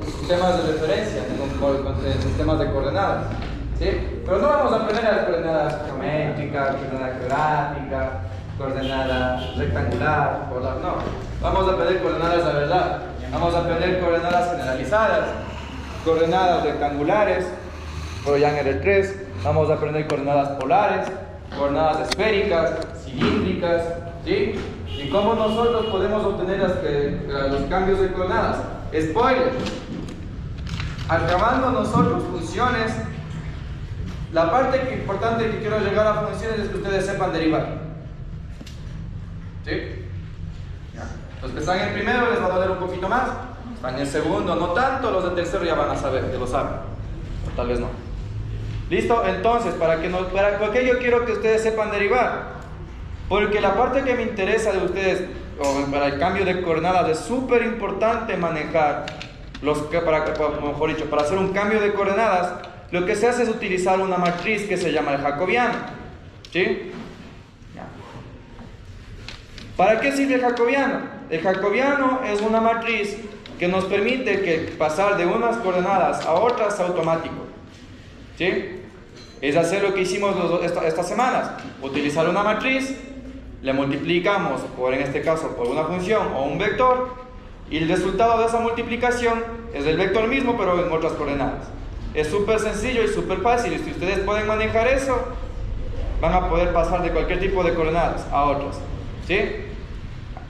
sistemas de referencia, en sistemas de coordenadas, ¿sí? Pero no vamos a aprender las coordenadas geométricas, coordenada geográfica, coordenada rectangular, no. Vamos a aprender coordenadas de verdad. Vamos a aprender coordenadas generalizadas, coordenadas rectangulares, pero ya en el 3. Vamos a aprender coordenadas polares, coordenadas esféricas, cilíndricas, ¿sí? Y cómo nosotros podemos obtener los cambios de coordenadas. Spoiler: acabando nosotros funciones, la parte importante que quiero llegar a funciones es que ustedes sepan derivar, ¿sí? Los que están en primero les va a doler un poquito más, están en segundo no tanto, los de tercero ya van a saber, que lo saben, o tal vez no. ¿Listo? Entonces, ¿por qué yo quiero que ustedes sepan derivar? Porque la parte que me interesa de ustedes, o para el cambio de coordenadas, es súper importante manejar, mejor dicho, para hacer un cambio de coordenadas, lo que se hace es utilizar una matriz que se llama el jacobiano, ¿sí? ¿Para qué sirve el jacobiano? El jacobiano es una matriz que nos permite pasar de unas coordenadas a otras automático, ¿sí? Es hacer lo que hicimos estas semanas, utilizar una matriz, le multiplicamos en este caso por una función o un vector, y el resultado de esa multiplicación es el vector mismo pero en otras coordenadas. Es súper sencillo y súper fácil, y si ustedes pueden manejar eso, van a poder pasar de cualquier tipo de coordenadas a otras, ¿sí?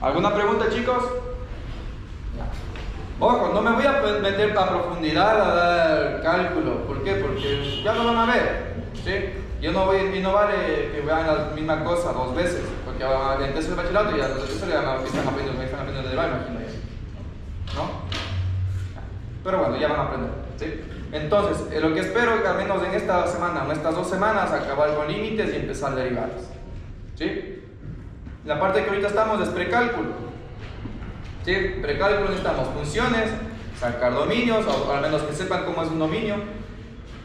¿Alguna pregunta, chicos? Ojo, no me voy a meter a profundidad a dar cálculo. ¿Por qué? Porque ya lo van a ver, ¿sí? Y no vale que vean la misma cosa dos veces, porque en tercer bachillerato ya los de tercero ya están aprendiendo a derivar, imagino ya, ¿no? Pero bueno, ya van a aprender, ¿sí? Entonces, lo que espero es que al menos en esta semana, en estas 2 semanas, acabar con límites y empezar derivadas, ¿sí? La parte que ahorita estamos es precálculo, ¿sí? Precálculo necesitamos funciones, sacar dominios, o al menos que sepan cómo es un dominio,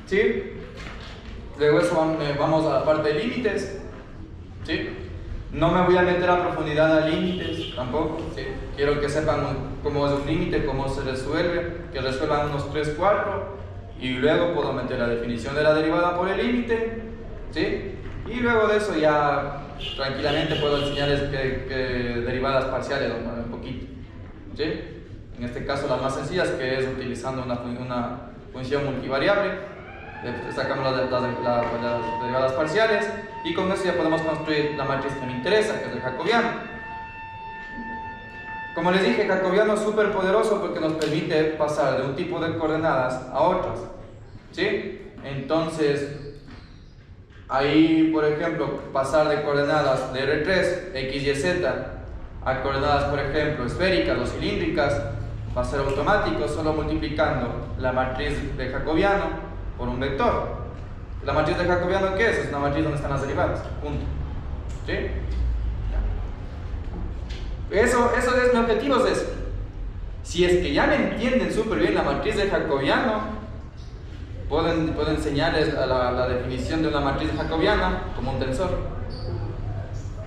¿sí? Luego eso vamos a la parte de límites, ¿sí? No me voy a meter a profundidad a límites tampoco, ¿sí? Quiero que sepan cómo es un límite, cómo se resuelve, que resuelvan unos 3, 4, y luego puedo meter la definición de la derivada por el límite, ¿sí? Y luego de eso ya tranquilamente puedo enseñarles que derivadas parciales un poquito, ¿sí? En este caso las más sencillas, que es utilizando una función multivariable, sacamos las derivadas parciales, y con eso ya podemos construir la matriz que me interesa, que es el jacobiano. Como les dije, el jacobiano es súper poderoso porque nos permite pasar de un tipo de coordenadas a otras, ¿sí? Entonces, ahí, por ejemplo, pasar de coordenadas de R3, X, Y, Z, a coordenadas, por ejemplo, esféricas o cilíndricas, va a ser automático solo multiplicando la matriz de jacobiano por un vector. ¿La matriz de jacobiano qué es? Es una matriz donde están las derivadas, punto, ¿sí? Eso es, mi objetivo es eso. Si es que ya me entienden súper bien la matriz de jacobiano, puedo enseñarles la definición de una matriz jacobiana como un tensor,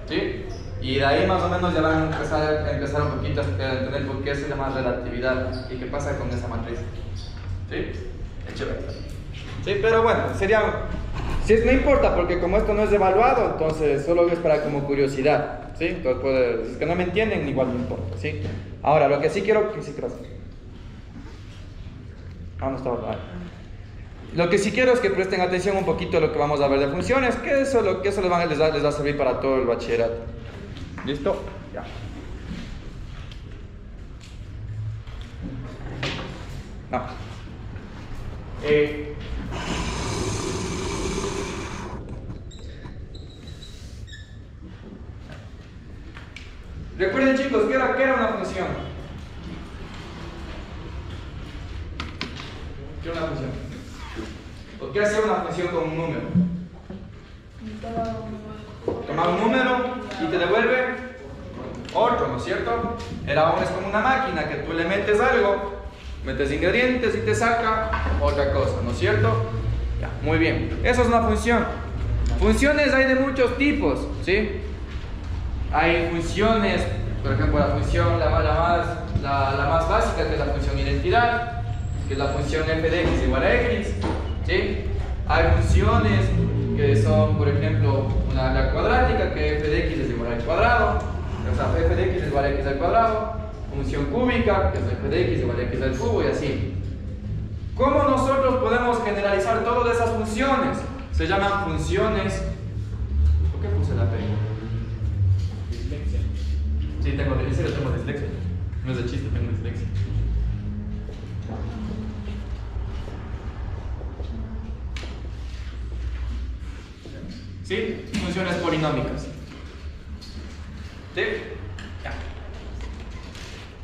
¿sí? Y de ahí más o menos ya van a empezar un poquito a entender por qué se llama relatividad y qué pasa con esa matriz, ¿sí? Es chévere, ¿sí? Pero bueno, no importa, porque como esto no es evaluado, entonces solo es para como curiosidad, ¿sí? Entonces si es que no me entienden, igual no importa, ¿sí? Ahora, lo que sí quiero hacer. No estaba mal. Lo que sí quiero es que presten atención un poquito a lo que vamos a ver de funciones, que eso les va a servir para todo el bachillerato. ¿Listo? Ya. No. Recuerden, chicos, ¿qué era una función? ¿Qué era una función? ¿Por qué hacía una función con un número? Toma un número y te devuelve otro, ¿no es cierto? Es como una máquina que tú le metes algo, metes ingredientes y te saca otra cosa, ¿no es cierto? Ya, muy bien. Eso es una función. Funciones hay de muchos tipos, ¿sí? Hay funciones, por ejemplo, la función la más básica, que es la función identidad. que es la función f de x igual a x, ¿sí? Hay funciones que son, por ejemplo, la cuadrática, que f de x es igual al cuadrado, o sea, f de x es igual a x al cuadrado, función cúbica, que es f de x igual a x al cubo, y así. ¿Cómo nosotros podemos generalizar todas esas funciones? Se llaman funciones... ¿Por qué puse la P? Dislexia. Sí, tengo dislexia. No es de chiste, tengo dislexia. ¿Sí? Funciones polinómicas. ¿Sí? Ya.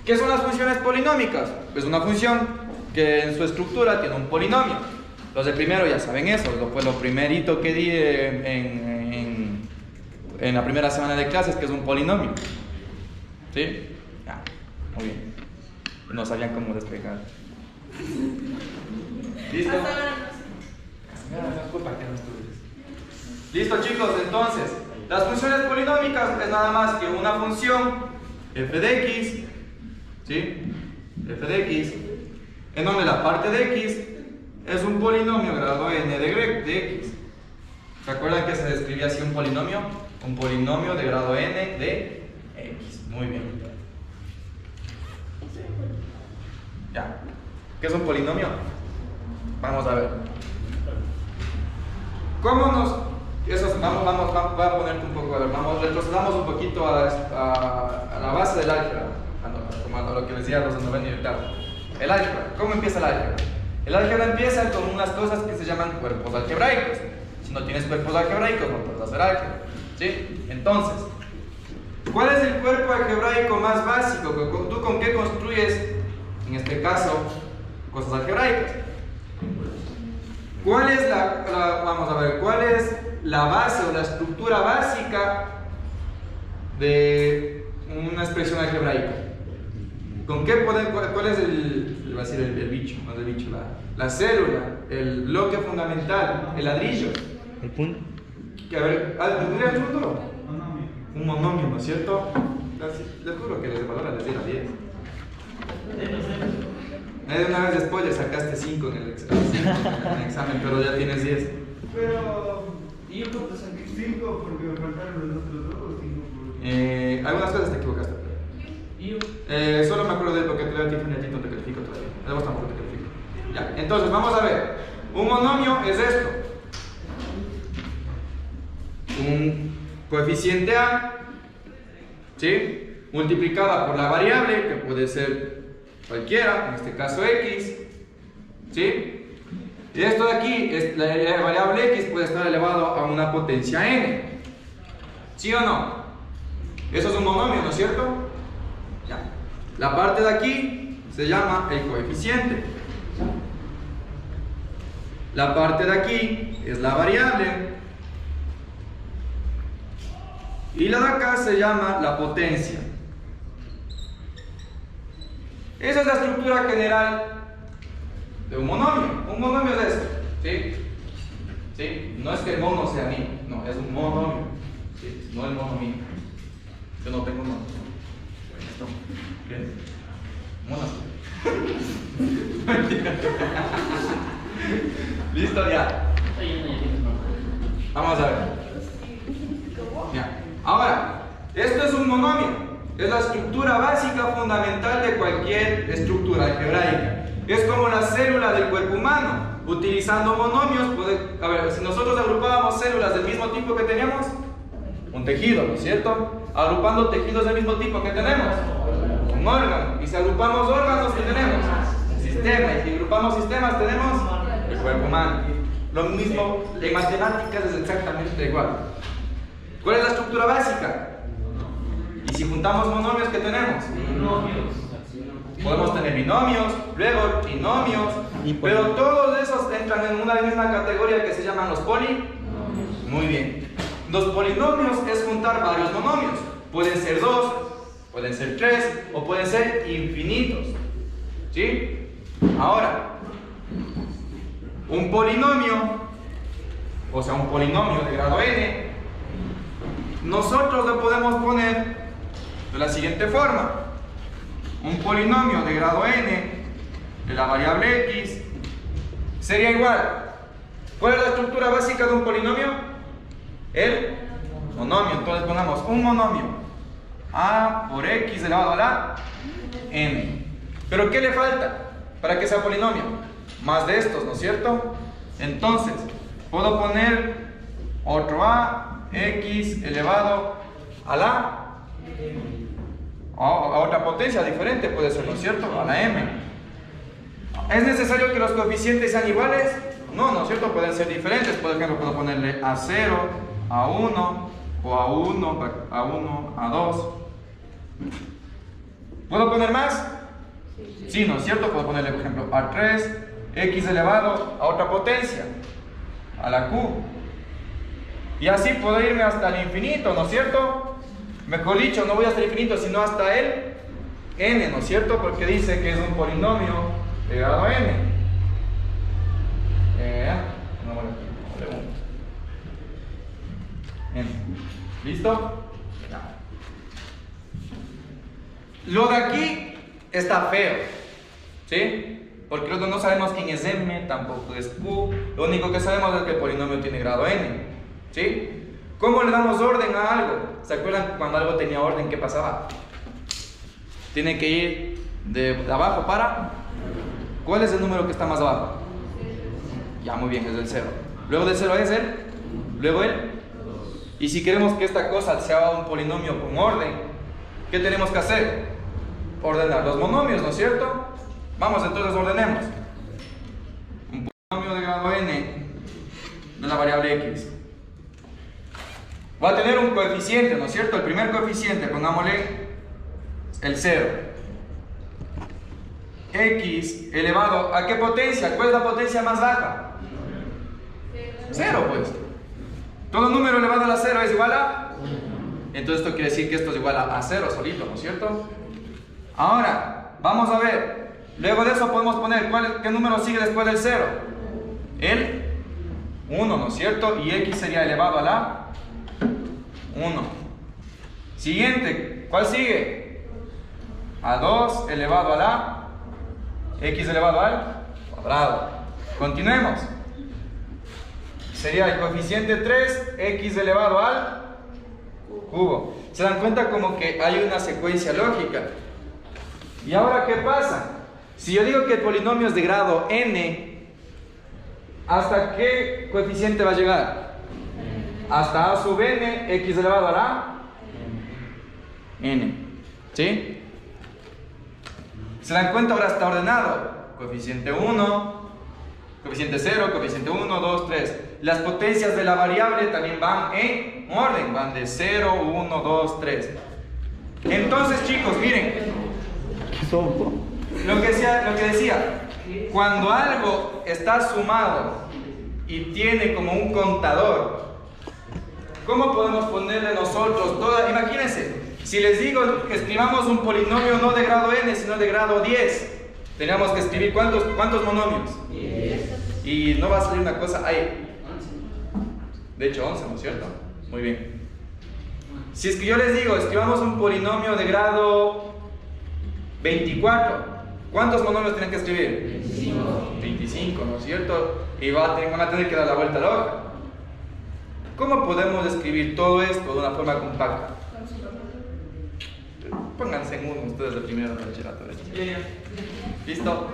¿Qué son las funciones polinómicas? Pues una función que en su estructura tiene un polinomio. Los de primero ya saben eso, fue lo primerito que di en la primera semana de clases, que es un polinomio. ¿Sí? Ya, muy bien. No sabían cómo despegar. ¿Listo? Listo, chicos, entonces, las funciones polinómicas es nada más que una función f de x, ¿sí? F de x, en donde la parte de x es un polinomio grado n de x. ¿Se acuerdan que se describía así un polinomio? Un polinomio de grado n de x. Muy bien. Ya. ¿Qué es un polinomio? Vamos a ver. ¿Cómo nos... voy a ponerte un poco, a ver, retrocedamos un poquito a la base del álgebra, como a lo que decía los de noveno y octavo. El álgebra, ¿cómo empieza el álgebra? El álgebra empieza con unas cosas que se llaman cuerpos algebraicos. Si no tienes cuerpos algebraicos, no puedes hacer álgebra, ¿sí? Entonces, ¿cuál es el cuerpo algebraico más básico? ¿Tú con qué construyes, en este caso, cosas algebraicas? ¿Cuál es vamos a ver, cuál es la base o la estructura básica de una expresión algebraica? ¿Con qué cuál es iba a decir el bicho, no es el bicho, la célula, el bloque fundamental, el ladrillo? ¿El punto? Que a ver, ¿tendría el punto? Un monomio, ¿no es cierto? Les juro que les valora decir a 10. Una vez después le sacaste 5 en el examen, pero ya tienes 10. Pero, ¿y yo cuánto saqué? 5 porque me faltaron los otros 2 o 5 porque... Algunas cosas te equivocaste. ¿Y yo? Solo me acuerdo de lo que te doy a ti, no te califico todavía. Además tampoco te califico. Ya, entonces vamos a ver. Un monomio es esto. Un coeficiente A, ¿sí? Multiplicada por la variable, que puede ser cualquiera, en este caso x, ¿sí? Y esto de aquí, la variable x puede estar elevado a una potencia n, ¿sí o no? Eso es un monomio, ¿no es cierto? Ya. La parte de aquí se llama el coeficiente. La parte de aquí es la variable. Y la de acá se llama la potencia. Esa es la estructura general de un monomio. Un monomio es esto, ¿sí? ¿Sí? No es que el mono sea mío, no, es un monomio, ¿sí? No el mono mío. Yo no tengo mono. Esto, ¿bien? Monos. ¿Listo? Ya. Vamos a ver. Ya. Ahora, esto es un monomio. Es la estructura básica fundamental de cualquier estructura algebraica. Es como la célula del cuerpo humano. Utilizando monomios, a ver, si nosotros agrupábamos células del mismo tipo que teníamos, un tejido, ¿no es cierto? Agrupando tejidos del mismo tipo que tenemos, un órgano. Y si agrupamos órganos, ¿qué tenemos? Un sistema. Y si agrupamos sistemas, tenemos el cuerpo humano. Lo mismo en matemáticas es exactamente igual. ¿Cuál es la estructura básica? Y si juntamos monomios, ¿qué tenemos? Binomios. Podemos tener binomios, luego trinomios, pero todos esos entran en una misma categoría que se llaman los polinomios. Muy bien. Los polinomios es juntar varios monomios. Pueden ser 2, pueden ser 3 o pueden ser infinitos. ¿Sí? Ahora, un polinomio, o sea, un polinomio de grado n, nosotros lo podemos poner de la siguiente forma. Un polinomio de grado n de la variable x sería igual. ¿Cuál es la estructura básica de un polinomio? El monomio. Entonces pongamos un monomio a por x elevado a la n. ¿Pero qué le falta para que sea polinomio? Más de estos, ¿no es cierto? Entonces, puedo poner otro a x elevado a la a otra potencia diferente, puede ser, ¿no es cierto? A la m. ¿Es necesario que los coeficientes sean iguales? No, ¿no es cierto? Pueden ser diferentes. Por ejemplo, puedo ponerle a 0, a 1, o a 1, a 1, a 2. ¿Puedo poner más? Sí, ¿no es cierto? Puedo ponerle, por ejemplo, a 3, x elevado a otra potencia, a la q. Y así puedo irme hasta el infinito, ¿no es cierto? Mejor dicho, no voy hasta el infinito, sino hasta el n, ¿no es cierto? Porque dice que es un polinomio de grado n. ¿Listo? Lo de aquí está feo, ¿sí? Porque luego no sabemos quién es m, tampoco es q. Lo único que sabemos es que el polinomio tiene grado n, ¿sí? ¿Cómo le damos orden a algo? ¿Se acuerdan cuando algo tenía orden? ¿Qué pasaba? Tiene que ir de abajo para... ¿Cuál es el número que está más abajo? Ya, muy bien, es el 0. Luego del 0 es el... Luego el... Y si queremos que esta cosa sea un polinomio con orden, ¿qué tenemos que hacer? Ordenar los monomios, ¿no es cierto? Vamos, entonces ordenemos. Un polinomio de grado n de la variable x va a tener un coeficiente, ¿no es cierto? El primer coeficiente, pongámosle el 0. X elevado a qué potencia? ¿Cuál es la potencia más baja? 0, pues. Todo número elevado a la 0 es igual a... Entonces esto quiere decir que esto es igual a 0 solito, ¿no es cierto? Ahora, vamos a ver. Luego de eso podemos poner, ¿qué número sigue después del 0? El 1, ¿no es cierto? Y x sería elevado a la 1. Siguiente, ¿cuál sigue? A 2 elevado a la x elevado al cuadrado. Continuemos. Sería el coeficiente 3, x elevado al cubo. ¿Se dan cuenta como que hay una secuencia lógica? ¿Y ahora qué pasa? Si yo digo que el polinomio es de grado n, ¿hasta qué coeficiente va a llegar? Hasta a sub n, x elevado a la n. ¿Sí? ¿Se dan cuenta? Ahora está ordenado. Coeficiente 1, coeficiente 0, coeficiente 1, 2, 3. Las potencias de la variable también van en orden. Van de 0, 1, 2, 3. Entonces, chicos, miren. Lo que decía, cuando algo está sumado y tiene como un contador, ¿cómo podemos ponerle nosotros toda? Imagínense, si les digo que escribamos un polinomio no de grado n, sino de grado 10, teníamos que escribir ¿cuántos monomios? 10. Y no va a salir una cosa ahí. De hecho 11, ¿no es cierto? Muy bien. Si es que yo les digo, escribamos un polinomio de grado 24, ¿cuántos monomios tienen que escribir? 25, ¿no es cierto? Y van a tener que dar la vuelta a la hoja. ¿Cómo podemos escribir todo esto de una forma compacta? Pónganse en uno ustedes de primero de bachillerato. ¿Listo?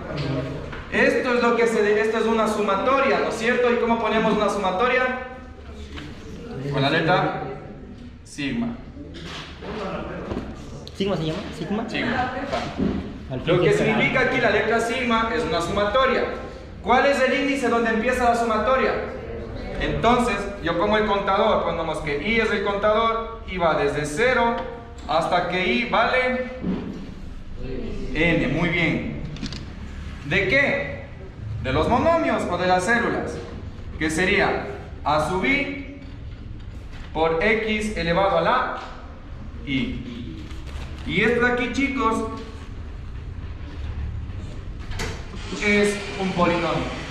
Esto es una sumatoria, ¿no es cierto? ¿Y cómo ponemos una sumatoria? Con la letra sigma. ¿Sigma se llama? ¿Sigma? Sigma. Lo que significa aquí la letra sigma es una sumatoria. ¿Cuál es el índice donde empieza la sumatoria? Entonces, yo pongo el contador, pongamos que i es el contador y va desde 0 hasta que i vale n. Muy bien. ¿De qué? De los monomios o de las células, que sería a sub i por x elevado a la i. Y esto de aquí, chicos, es un polinomio.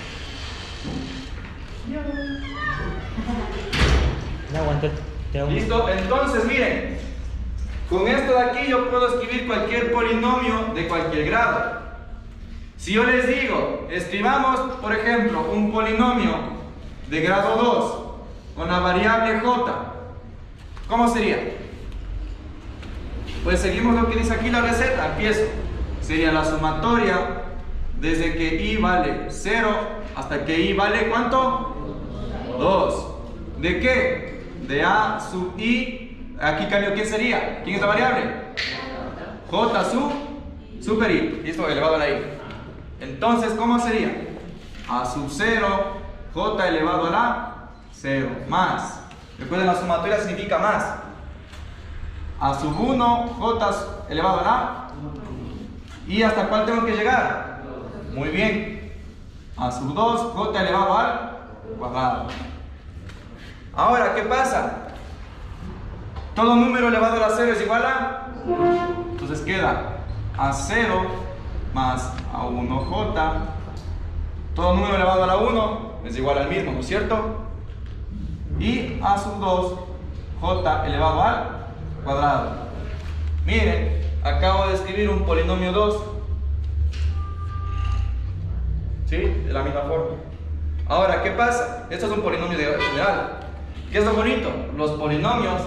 No aguanto. ¿Listo? Entonces, miren, con esto de aquí yo puedo escribir cualquier polinomio de cualquier grado. Si yo les digo, escribamos, por ejemplo, un polinomio de grado 2 con la variable j, ¿cómo sería? Pues seguimos lo que dice aquí la receta, empiezo. Sería la sumatoria desde que i vale 0 hasta que i vale ¿cuánto? 2. ¿De qué? De a sub i. Aquí cambio, ¿quién sería? ¿Quién es la variable? J super i. Listo, elevado a la i. Entonces, ¿cómo sería? A sub 0, j elevado a la 0, más. Recuerden, la sumatoria significa más. A sub 1, j elevado a la. ¿Y hasta cuál tengo que llegar? Muy bien. A sub 2, j elevado al cuadrado. Ahora, ¿qué pasa? Todo número elevado a la 0 es igual a. Entonces queda a 0 más a 1j. Todo número elevado a la 1 es igual al mismo, ¿no es cierto? Y a sub 2, j elevado al cuadrado. Miren, acabo de escribir un polinomio 2. ¿Sí? De la misma forma. Ahora, ¿qué pasa? Esto es un polinomio general. ¿Qué es lo bonito? Los polinomios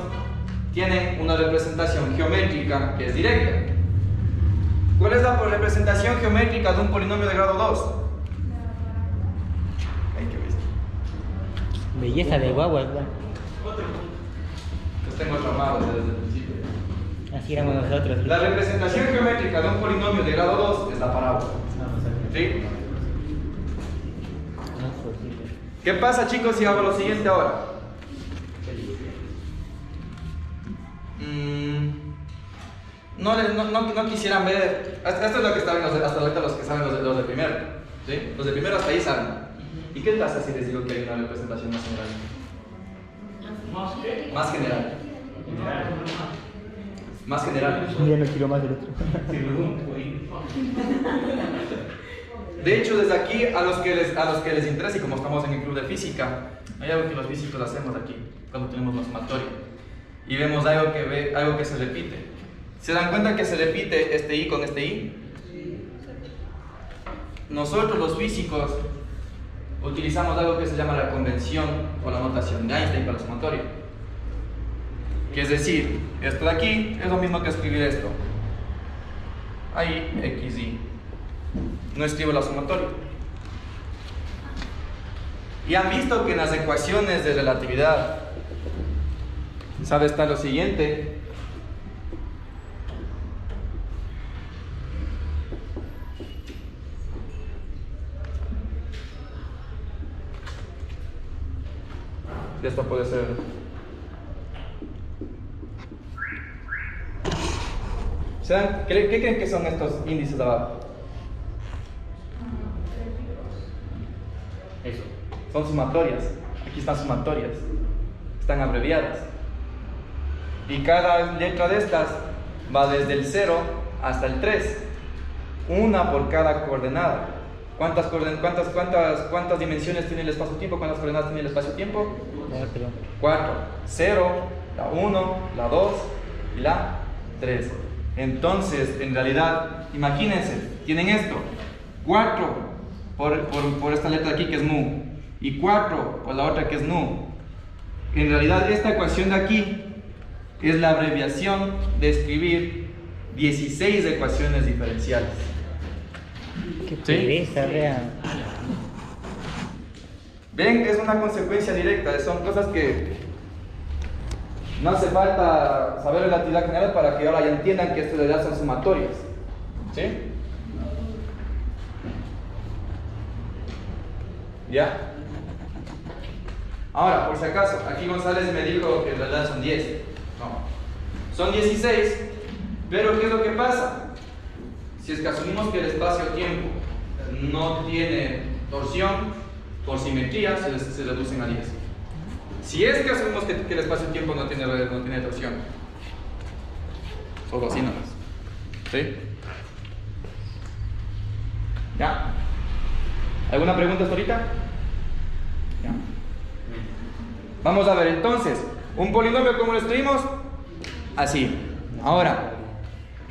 tienen una representación geométrica que es directa. ¿Cuál es la representación geométrica de un polinomio de grado 2? Ay, qué bestia. Belleza de guagua, igual. Los tengo traumados desde el principio. Así éramos nosotros. La representación geométrica de un polinomio de grado 2 es la parábola. ¿Sí? No es posible. ¿Qué pasa, chicos, si hago lo siguiente ahora? No quisieran ver. Esto es lo que saben hasta ahorita los que saben los de primero. ¿Sí? Los de primero hasta ahí saben. ¿Y qué pasa si les digo que hay una representación más general? Más general. Más general. Ya no quiero más del otro. De hecho, desde aquí, a los que les interesa, y como estamos en el club de física, hay algo que los físicos hacemos aquí, cuando tenemos la sumatoria, y vemos algo que se repite. ¿Se dan cuenta que se repite este i con este i? Nosotros los físicos utilizamos algo que se llama la convención o la notación de Einstein para la sumatoria. Que es decir, esto de aquí es lo mismo que escribir esto. Ahí, xy. No escribo la sumatoria. Y han visto que en las ecuaciones de relatividad, ¿sabe? Está lo siguiente. Esto puede ser. ¿Qué creen que son estos índices de abajo? Eso. Son sumatorias. Aquí están sumatorias. Están abreviadas. Y cada letra de estas va desde el 0 hasta el 3. Una por cada coordenada. ¿Cuántas dimensiones tiene el espacio-tiempo? ¿Cuántas coordenadas tiene el espacio-tiempo? 4. 0, la 1, la 2 y la 3. Entonces, en realidad, imagínense, tienen esto. 4 por esta letra de aquí que es mu. Y 4 por la otra que es nu. En realidad, esta ecuación de aquí es la abreviación de escribir 16 ecuaciones diferenciales. Qué pereza, vean. Ven, es una consecuencia directa, son cosas que no hace falta saber relatividad general para que ahora ya entiendan que esto en realidad son sumatorias. ¿Sí? ¿Ya? Ahora, por si acaso, aquí González me dijo que en realidad son 10. No. Son 16, pero ¿qué es lo que pasa? Si es que asumimos que el espacio-tiempo no tiene torsión, por simetría se reducen a 10. Si es que asumimos que el espacio-tiempo no tiene torsión, solo así nomás. ¿Sí? ¿Ya? ¿Alguna pregunta hasta ahorita? ¿Ya? Vamos a ver entonces, un polinomio como lo escribimos, así. Ahora,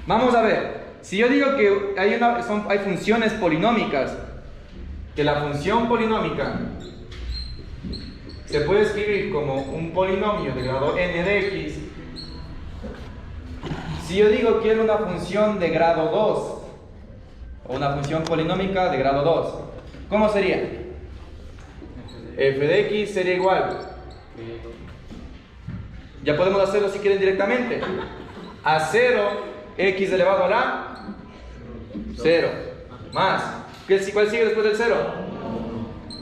vamos a ver, Si yo digo que hay funciones polinómicas, que la función polinómica se puede escribir como un polinomio de grado n de x. Si yo digo que es una función de grado 2, o una función polinómica de grado 2, ¿cómo sería? F de x sería igual. Ya podemos hacerlo si quieren directamente. A 0, x elevado a la 0. Más. ¿Cuál sigue después del 0?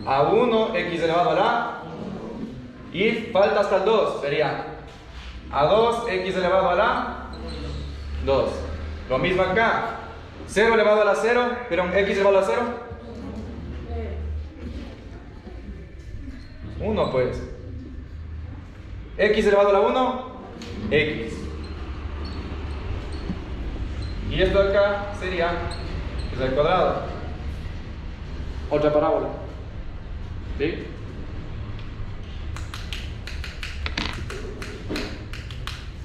A 1, x elevado a la. Y falta hasta el 2. Sería a 2, x elevado a la 2. Lo mismo acá. 0 elevado a la 0. Pero x elevado a la 0. 1 pues. X elevado a la 1, x. Y esto de acá sería x al cuadrado. Otra parábola. ¿Sí?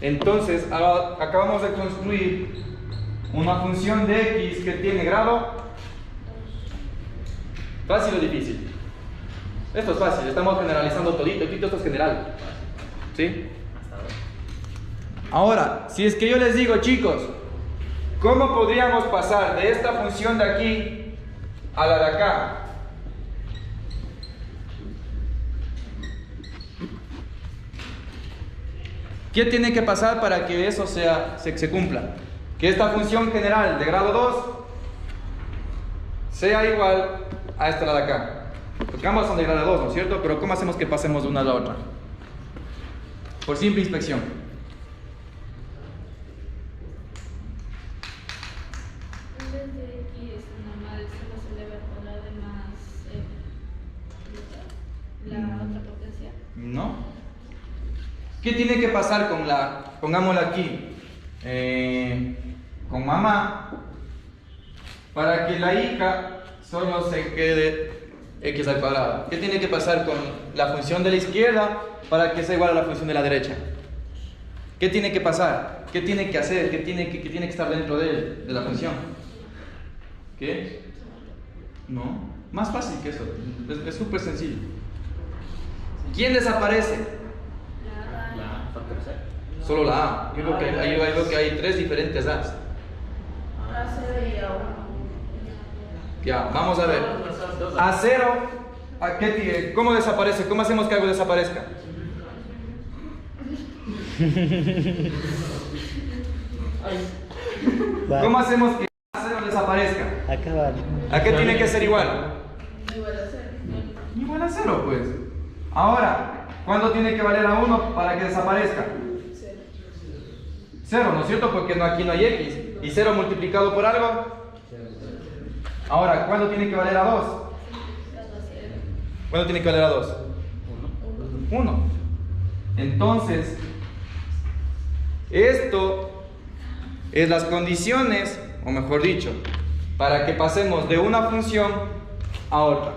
Entonces, acabamos de construir una función de x que tiene grado. ¿Fácil o difícil? Esto es fácil, estamos generalizando todito, esto es general. ¿Sí? Ahora, si es que yo les digo, chicos, ¿cómo podríamos pasar de esta función de aquí a la de acá? ¿Qué tiene que pasar para que eso se cumpla? Que esta función general de grado 2 sea igual a esta de acá. Porque ambas son de grado 2, ¿no es cierto? Pero ¿cómo hacemos que pasemos de una a la otra? Por simple inspección. En vez de x normal, solo se eleva al cuadrado de más la otra potencia. ¿No? ¿Qué tiene que pasar con pongámosla aquí, con mamá, para que la hija solo se quede x al cuadrado? ¿Qué tiene que pasar con la función de la izquierda para que sea igual a la función de la derecha? ¿Qué tiene que pasar? ¿Qué tiene que hacer? ¿Qué tiene que estar dentro de la función? ¿Qué? No, más fácil que eso, es súper sencillo. ¿Quién desaparece? Solo la A. Yo creo que hay 3 diferentes A's. Ya, vamos a ver. A0, ¿cómo desaparece? ¿Cómo hacemos que algo desaparezca? ¿Cómo hacemos que A0 desaparezca? Acaba. ¿A qué tiene que ser igual? Igual a 0, pues. Ahora, ¿cuánto tiene que valer a 1 para que desaparezca? 0, ¿no es cierto? Porque aquí no hay x. ¿Y 0 multiplicado por algo? Ahora, ¿cuánto tiene que valer a 2? ¿Cuánto tiene que valer a 2? 1. Entonces, esto es las condiciones, o mejor dicho, para que pasemos de una función a otra.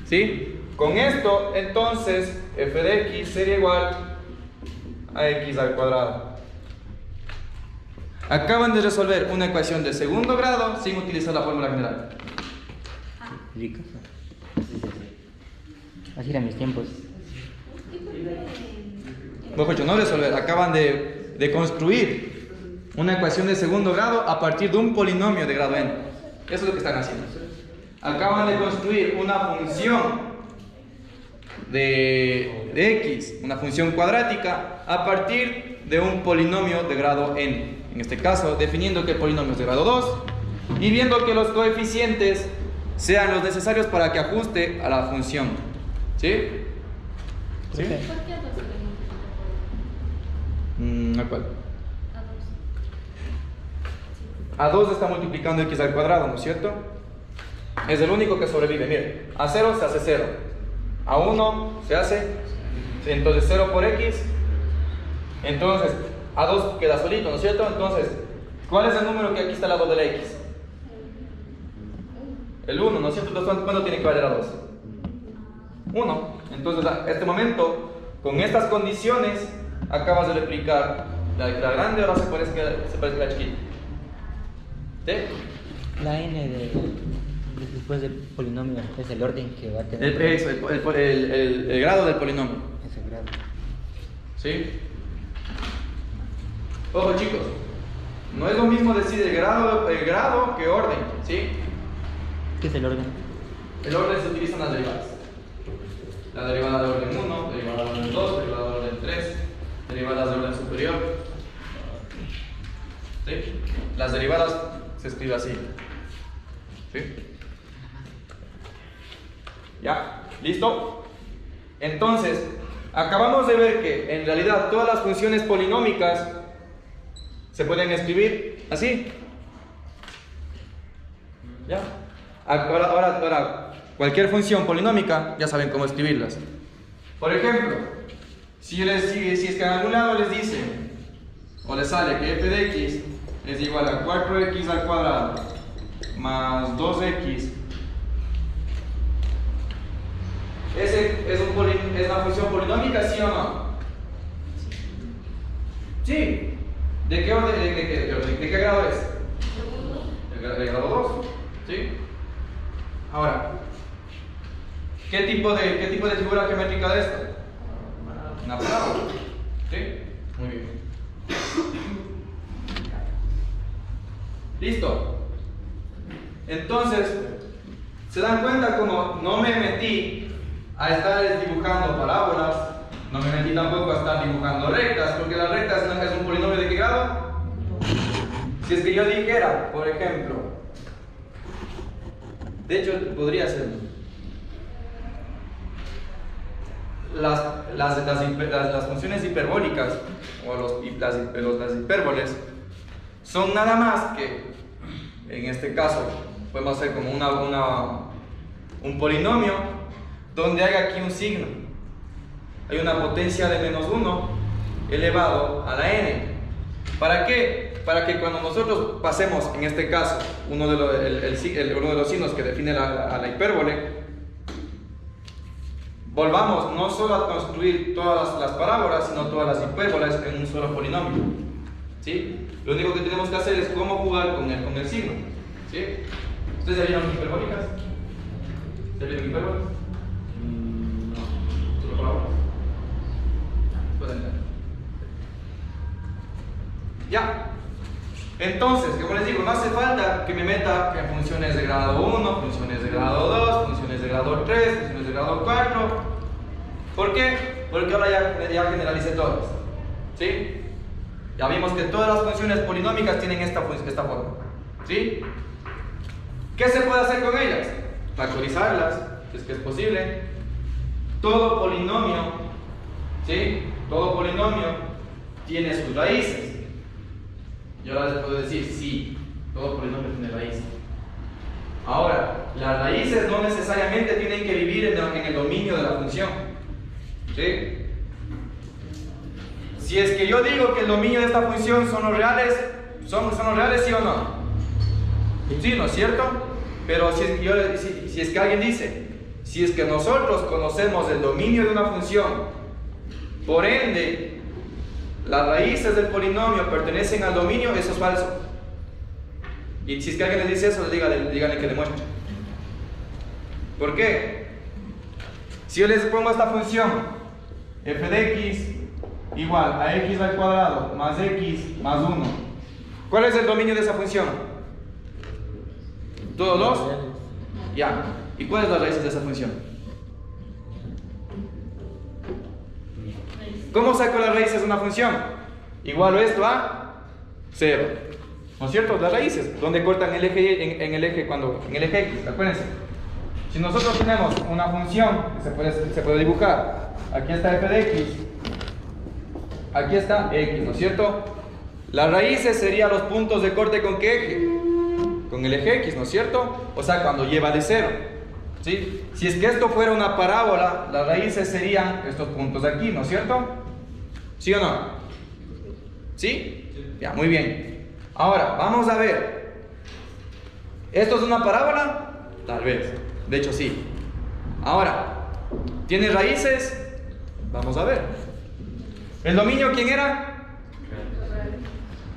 ¿Sí? Con esto, entonces, f de x sería igual a x al cuadrado. Acaban de resolver una ecuación de segundo grado sin utilizar la fórmula general. Rico. Así eran mis tiempos. Mejor dicho, no resolver, acaban de construir una ecuación de segundo grado a partir de un polinomio de grado n. Eso es lo que están haciendo. Acaban de construir una función de x, una función cuadrática, a partir de un polinomio de grado n. En este caso, definiendo que el polinomio es de grado 2 y viendo que los coeficientes sean los necesarios para que ajuste a la función. ¿Sí? ¿Sí? ¿Por qué a 2 se le multiplica por ¿A cuál? a 2? A 2 está multiplicando x al cuadrado, ¿no es cierto? Es el único que sobrevive. Mire, a 0 se hace 0. A 1 se hace. Entonces 0 por x. Entonces a 2 queda solito, ¿no es cierto? Entonces, ¿cuál es el número que aquí está al lado de la x? El 1, ¿no es cierto? Entonces, ¿cuánto tiene que valer a 2? 1. Entonces, a este momento, con estas condiciones, acabas de replicar la grande, ahora se parece la chiquita. ¿Sí? La n después del polinomio es el orden que va a tener. El grado del polinomio. Ese grado. ¿Sí? Ojo chicos, no es lo mismo decir el grado que orden, ¿sí? ¿Qué es el orden? El orden se utilizan las derivadas. La derivada de orden 1, derivada de orden 2, derivada de orden 3, derivadas de orden superior. ¿Sí? Las derivadas se escribe así. ¿Sí? ¿Ya? ¿Listo? Entonces, acabamos de ver que en realidad todas las funciones polinómicas se pueden escribir así. ¿Ya? Ahora, cualquier función polinómica, ya saben cómo escribirlas. Por ejemplo, si es que en algún lado les dicen, o les sale que f de x es igual a 4x al cuadrado más 2x, ¿es una función polinómica, sí o no? Sí. ¿De qué orden? ¿De qué grado es? De grado 2. ¿Sí? Ahora, ¿qué tipo de figura geométrica de esto? Una parábola. ¿Sí? Muy bien. Listo. Entonces, ¿se dan cuenta cómo no me metí a estar dibujando parábolas? No me metí tampoco a estar dibujando rectas, porque las rectas es un polinomio de qué grado? Si es que yo dijera, por ejemplo, de hecho podría ser las funciones hiperbólicas o las hipérboles son nada más que, en este caso, podemos hacer como un polinomio donde hay aquí un signo. Hay una potencia de menos 1 elevado a la n. ¿Para qué? Para que cuando nosotros pasemos, en este caso, uno de los signos que define a la hipérbole, volvamos no solo a construir todas las parábolas, sino todas las hipérboles en un solo polinomio. ¿Sí? Lo único que tenemos que hacer es cómo jugar con el signo. ¿Sí? ¿Ustedes ya vieron hiperbólicas? ¿Ya vieron hipérboles? No. ¿Solo parábolas? Ya. Entonces, como les digo, no hace falta que me meta en funciones de grado 1, funciones de grado 2, funciones de grado 3, funciones de grado 4. ¿Por qué? Porque ahora ya generalicé todas. ¿Sí? Ya vimos que todas las funciones polinómicas tienen esta forma. ¿Sí? ¿Qué se puede hacer con ellas? Factorizarlas, si es que es posible. Todo polinomio, ¿sí? Todo polinomio tiene sus raíces. Yo ahora les puedo decir, sí, todo polinomio tiene raíces. Ahora, las raíces no necesariamente tienen que vivir en el dominio de la función. ¿Sí? Si es que yo digo que el dominio de esta función son los reales, ¿son los reales, sí o no? Sí, ¿no es cierto? Pero si es que alguien dice, si es que nosotros conocemos el dominio de una función, por ende, las raíces del polinomio pertenecen al dominio, eso es falso. Y si es que alguien les dice eso, díganle que demuestre. ¿Por qué? Si yo les pongo esta función, f de x igual a x al cuadrado más x más 1, ¿cuál es el dominio de esa función? ¿Todos los? Ya. ¿Y cuáles son las raíces de esa función? ¿Cómo saco las raíces de una función? Igualo esto a 0. ¿No es cierto? Las raíces, donde cortan el eje en el eje X, acuérdense. Si nosotros tenemos una función que se puede dibujar, aquí está f de x, aquí está x, ¿no es cierto? Las raíces serían los puntos de corte con qué eje? Con el eje X, ¿no es cierto? O sea, cuando lleva de 0. ¿Sí? Si es que esto fuera una parábola, las raíces serían estos puntos de aquí, ¿no es cierto? ¿Sí o no? ¿Sí? Ya, muy bien. Ahora, vamos a ver. ¿Esto es una parábola? Tal vez. De hecho, sí. Ahora, ¿tiene raíces? Vamos a ver. ¿El dominio quién era?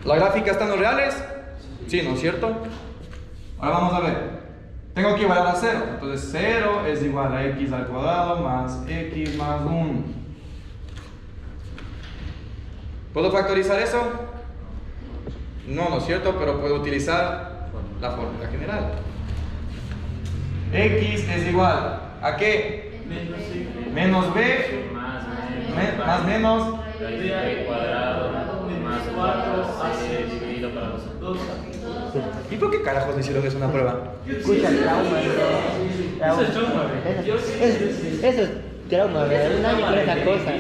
¿La gráfica está en los reales? Sí, ¿no es cierto? Ahora vamos a ver. Tengo que igualar a 0. Entonces 0 es igual a x al cuadrado más x más 1. ¿Puedo factorizar eso? No, ¿no es cierto? Pero puedo utilizar la fórmula general. X es igual a ¿qué? Menos b más menos raíz de b cuadrado más 4c dividido para 2. ¿Y por qué carajos me hicieron eso una prueba? Escucha, trauma. Eso es trauma, Eso es trauma, ¿verdad? Un año con esa cosa.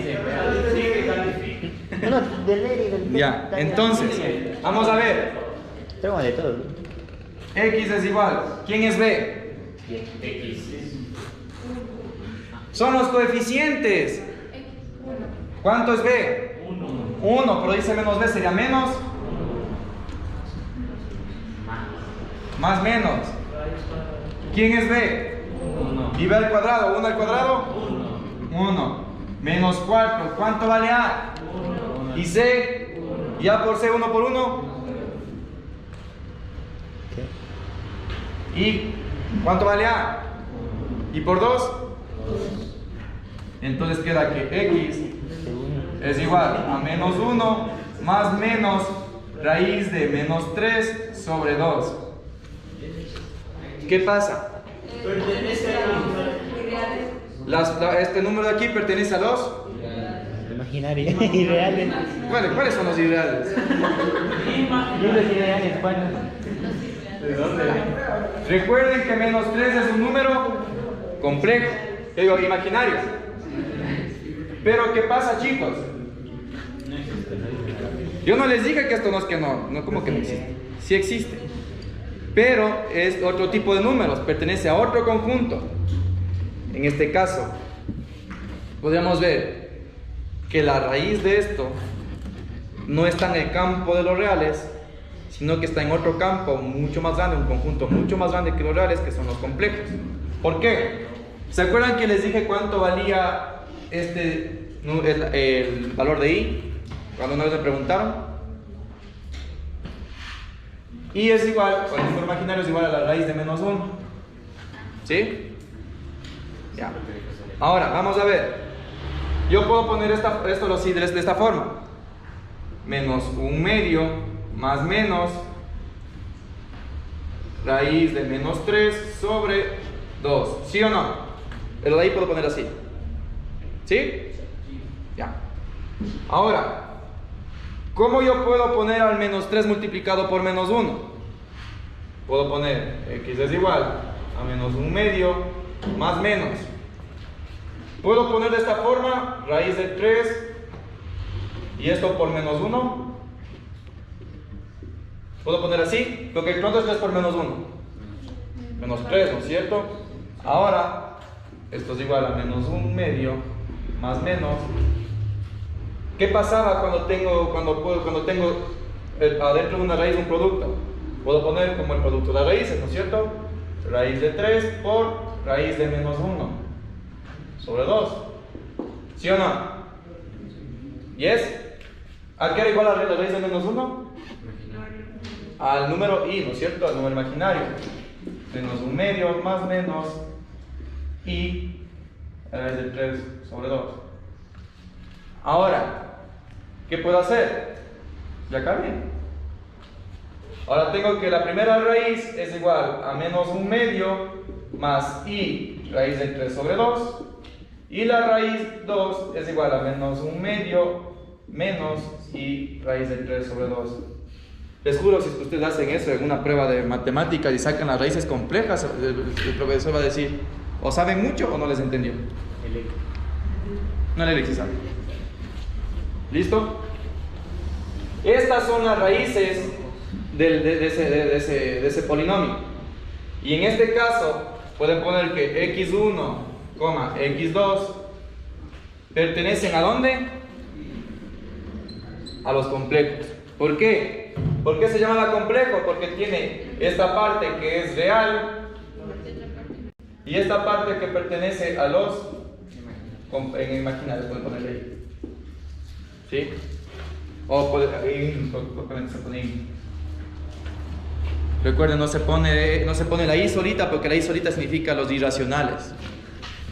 No, del aire y del... Ya, entonces, vamos a ver. Trauma de todo. X es igual. ¿Quién es B? X. Son los coeficientes. ¿Cuánto es B? 1, pero dice menos B, sería menos. Más menos. ¿Quién es B? 1. ¿Y B al cuadrado? ¿1 al cuadrado? 1. Menos 4. ¿Cuánto vale A? 1. ¿Y C? ¿Y A por C 1 por 1? ¿Y cuánto vale A? ¿Y por 2? Entonces queda que X es igual a menos 1 más menos raíz de menos 3 sobre 2. ¿Qué pasa? Este número de aquí pertenece a los... Imaginario, irreales. ¿Cuáles son los irreales? Libros irreales, ¿cuáles? ¿De dónde? Recuerden que menos 3 es un número complejo, digo, imaginario. Pero ¿qué pasa, chicos? Yo no les dije que esto no es que no como que no existe. Sí existe. Pero es otro tipo de números, pertenece a otro conjunto. En este caso, podríamos ver que la raíz de esto no está en el campo de los reales, sino que está en otro campo mucho más grande, un conjunto mucho más grande que los reales, que son los complejos. ¿Por qué? ¿Se acuerdan que les dije cuánto valía el valor de i? Cuando una vez me preguntaron. Y es igual, el número imaginario es igual a la raíz de menos 1. ¿Sí? Ya. Ahora, vamos a ver. Yo puedo poner esto de esta forma. Menos 1 medio más menos raíz de menos 3 sobre 2. ¿Sí o no? Pero de ahí puedo poner así. ¿Sí? Ya. Ahora, ¿cómo yo puedo poner al menos 3 multiplicado por menos 1? Puedo poner x es igual a menos 1 medio más menos. Puedo poner de esta forma raíz de 3 y esto por menos 1. Puedo poner así, porque ¿cuánto es 3 por menos 1? Menos 3, ¿no es cierto? Ahora, esto es igual a menos 1 medio más menos. ¿Qué pasaba cuando tengo adentro de una raíz un producto? Puedo poner como el producto de las raíces, ¿no es cierto? Raíz de 3 por raíz de menos 1 sobre 2. ¿Sí o no? ¿Yes? ¿A qué era igual la raíz de menos 1? Al número i, ¿no es cierto? Al número imaginario. Menos 1 medio más menos i raíz de 3 sobre 2. Ahora, ¿qué puedo hacer? Ya acabé. Ahora tengo que la primera raíz es igual a menos 1 medio más i raíz de 3 sobre 2. Y la raíz 2 es igual a menos 1 medio menos i raíz de 3 sobre 2. Les juro, si ustedes hacen eso en una prueba de matemáticas y sacan las raíces complejas, el profesor va a decir, o saben mucho o no les entendió. No le examen. ¿Listo? Estas son las raíces de ese polinomio. Y en este caso pueden poner que x1, x2 pertenecen ¿a dónde? A los complejos. ¿Por qué? ¿Por qué se llama complejo? Porque tiene esta parte que es real y esta parte que pertenece a los imaginarios. Pueden ponerle ahí. ¿Sí? O puede se pone Recuerden, no se pone la I solita porque la I solita significa los irracionales.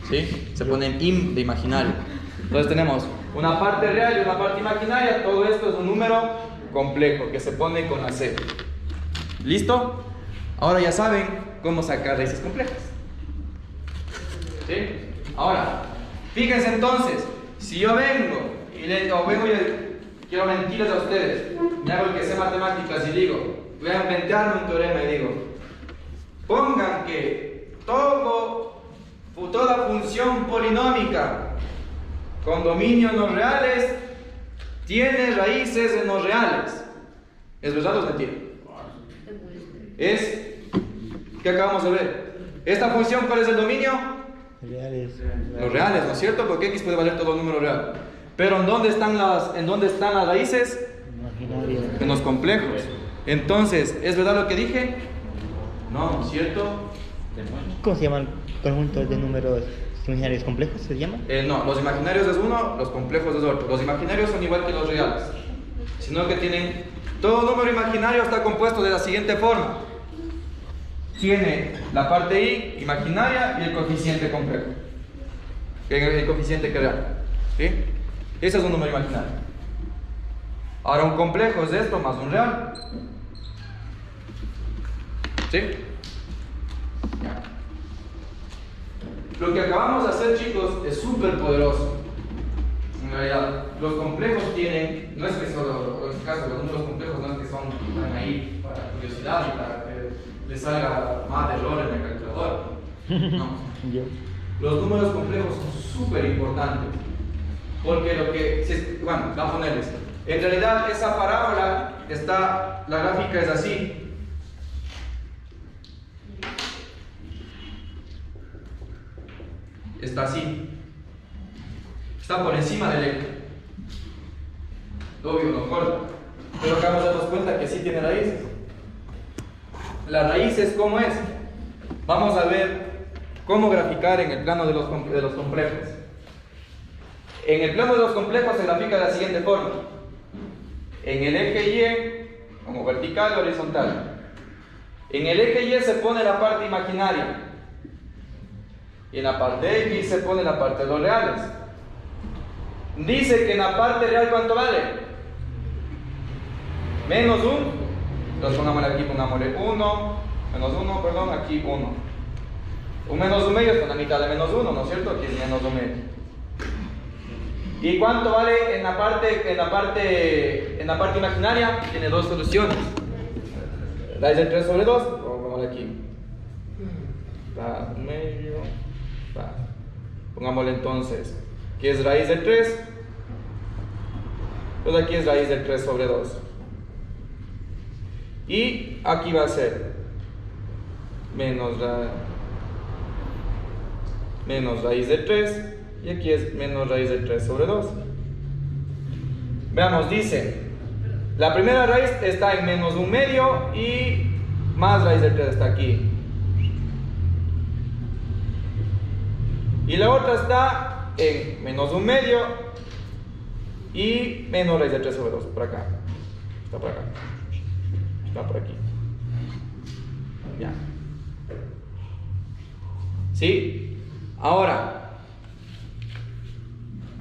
¿Sí? Se pone en im de imaginario. Entonces tenemos una parte real y una parte imaginaria. Todo esto es un número complejo que se pone con la C. ¿Listo? Ahora ya saben cómo sacar raíces complejas. ¿Sí? Ahora, fíjense entonces, si yo vengo y quiero mentirles a ustedes, me hago el que sé matemáticas y digo, voy a inventarme un teorema y digo, pongan que toda función polinómica con dominio en los reales tiene raíces en los reales. ¿Es verdad o es mentira? Es que acabamos de ver. Esta función, ¿cuál es el dominio? Reales. Los reales, ¿no es cierto? Porque x puede valer todo número real. Pero ¿en dónde están las raíces? Imaginario. En los complejos. Entonces, ¿es verdad lo que dije? No, ¿no es cierto? ¿Cómo se llaman conjuntos de números imaginarios complejos? ¿Se llama? No, los imaginarios es uno, los complejos es otro. Los imaginarios son igual que los reales, sino que tienen, todo número imaginario está compuesto de la siguiente forma. Tiene la parte i imaginaria y el coeficiente complejo, el coeficiente que es real. ¿Sí? Ese es un número imaginario. Ahora un complejo es esto más un real. ¿Sí? Ya. Lo que acabamos de hacer, chicos, es súper poderoso. En realidad, los complejos tienen, no es que solo, en este caso, los números complejos no es que están ahí para curiosidad y para que les salga más de error en el calculador. No. Los números complejos son súper importantes. Porque lo que, bueno, vamos a ponerles. En realidad, esa parábola la gráfica es así. Está así. Está por encima del eje. Obvio, no corta. Pero acabamos de darnos cuenta que sí tiene raíces. Las raíces, ¿cómo es? Vamos a ver cómo graficar en el plano de los complejos. En el plano de los complejos se grafica de la siguiente forma. En el eje Y, como vertical y horizontal. En el eje Y se pone la parte imaginaria. Y en la parte X se pone la parte de los reales. Dice que en la parte real, ¿cuánto vale? Menos 1. Entonces pongámosle aquí, pongámosle 1. Menos 1, perdón, aquí 1. Un menos 1 medio está en la mitad de menos 1, ¿no es cierto? Aquí es menos 1 medio. ¿Y cuánto vale en la parte imaginaria? Tiene dos soluciones. Raíz de 3 sobre 2, o pongámosle aquí. Va medio. Va. Pongámosle entonces, ¿qué es raíz de 3? Pues aquí es raíz de 3 sobre 2. Y aquí va a ser menos raíz de 3. Y aquí es menos raíz de 3 sobre 2. Veamos, dice, la primera raíz está en menos 1 medio y más raíz de 3 está aquí. Y la otra está en menos 1 medio y menos raíz de 3 sobre 2, por acá. Está por acá. Está por aquí. Ya. ¿Sí? Ahora,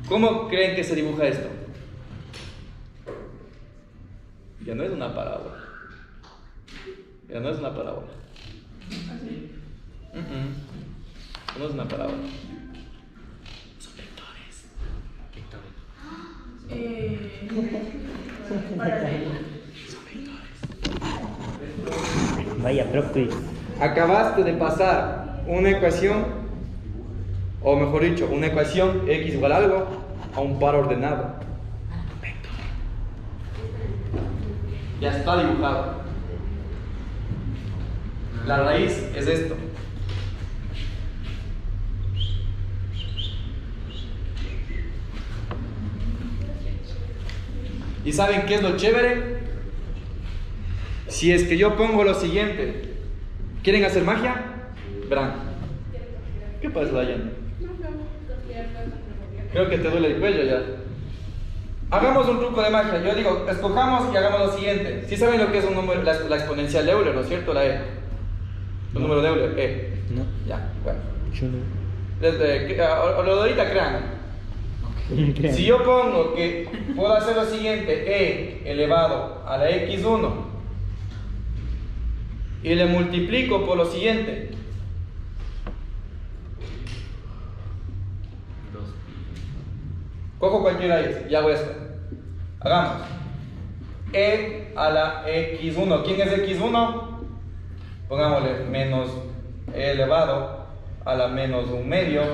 ¿cómo creen que se dibuja esto? Ya no es una parábola. Ya no es una parábola. ¿Así? No es una parábola. Son vectores. Son vectores. Vaya, propio. Acabaste de pasar una ecuación, o mejor dicho, una ecuación x igual a algo, a un par ordenado. Vector. Ya está dibujado. La raíz es esto. ¿Y saben qué es lo chévere? Si es que yo pongo lo siguiente, ¿quieren hacer magia? Verán. ¿Qué pasa, Dayan? Creo que te duele el cuello ya. Hagamos un truco de magia. Yo digo, escojamos y hagamos lo siguiente. ¿Sí saben lo que es un número, la exponencial de Euler, ¿no es cierto? La E. El número de Euler, E. No. Ya, bueno. Yo no. Lo de ahorita crean. Si yo pongo que puedo hacer lo siguiente, E elevado a la X1 y le multiplico por lo siguiente, cojo cualquiera y hago esto. Hagamos E a la X1. ¿Quién es X1? Pongámosle menos E elevado a la menos 1/2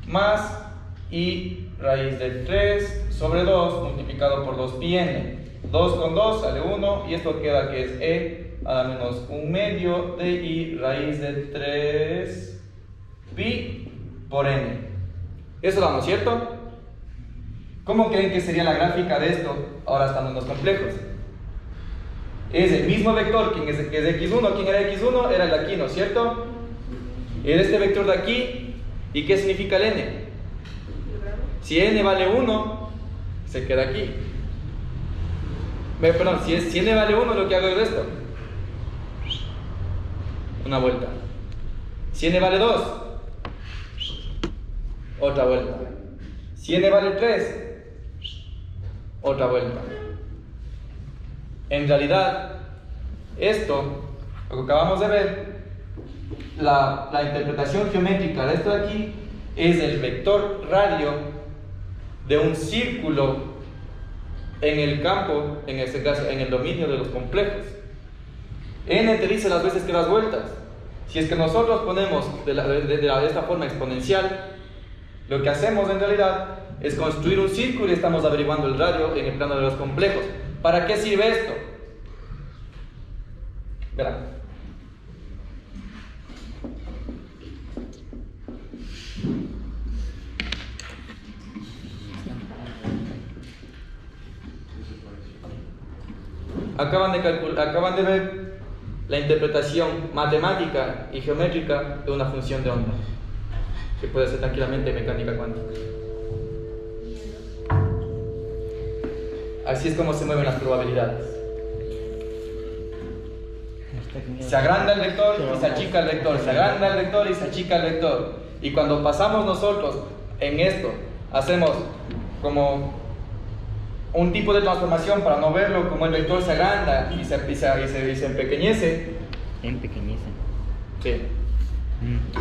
más I raíz de 3 sobre 2 multiplicado por 2πn. 2 con 2 sale 1 y esto queda que es E a la menos 1/2 de I raíz de 3 pi por n. Eso lo damos, ¿cierto? ¿Cómo creen que sería la gráfica de esto ahora estando en los complejos? Es el mismo vector, que es x1. ¿Quién era x1? Era el de aquí, ¿no es cierto? Era este vector de aquí. ¿Y qué significa el n? Si n vale 1, se queda aquí. Perdón, si n vale 1, lo que hago es esto. Una vuelta. Si n vale 2, otra vuelta. Si n vale 3, otra vuelta. En realidad, esto, lo que acabamos de ver, la interpretación geométrica de esto de aquí es el vector radio de un círculo en el campo, en este caso, en el dominio de los complejos. N te dice las veces que das vueltas. Si es que nosotros ponemos de esta forma exponencial, lo que hacemos en realidad es construir un círculo y estamos averiguando el radio en el plano de los complejos. ¿Para qué sirve esto? Verán. Acaban de ver la interpretación matemática y geométrica de una función de onda, que puede ser tranquilamente mecánica cuántica. Así es como se mueven las probabilidades. Se agranda el vector y se achica el vector, se agranda el vector y se achica el vector. Y cuando pasamos nosotros en esto, hacemos como un tipo de transformación para no verlo, como el vector se agranda y se empequeñece. Empequeñece. Sí.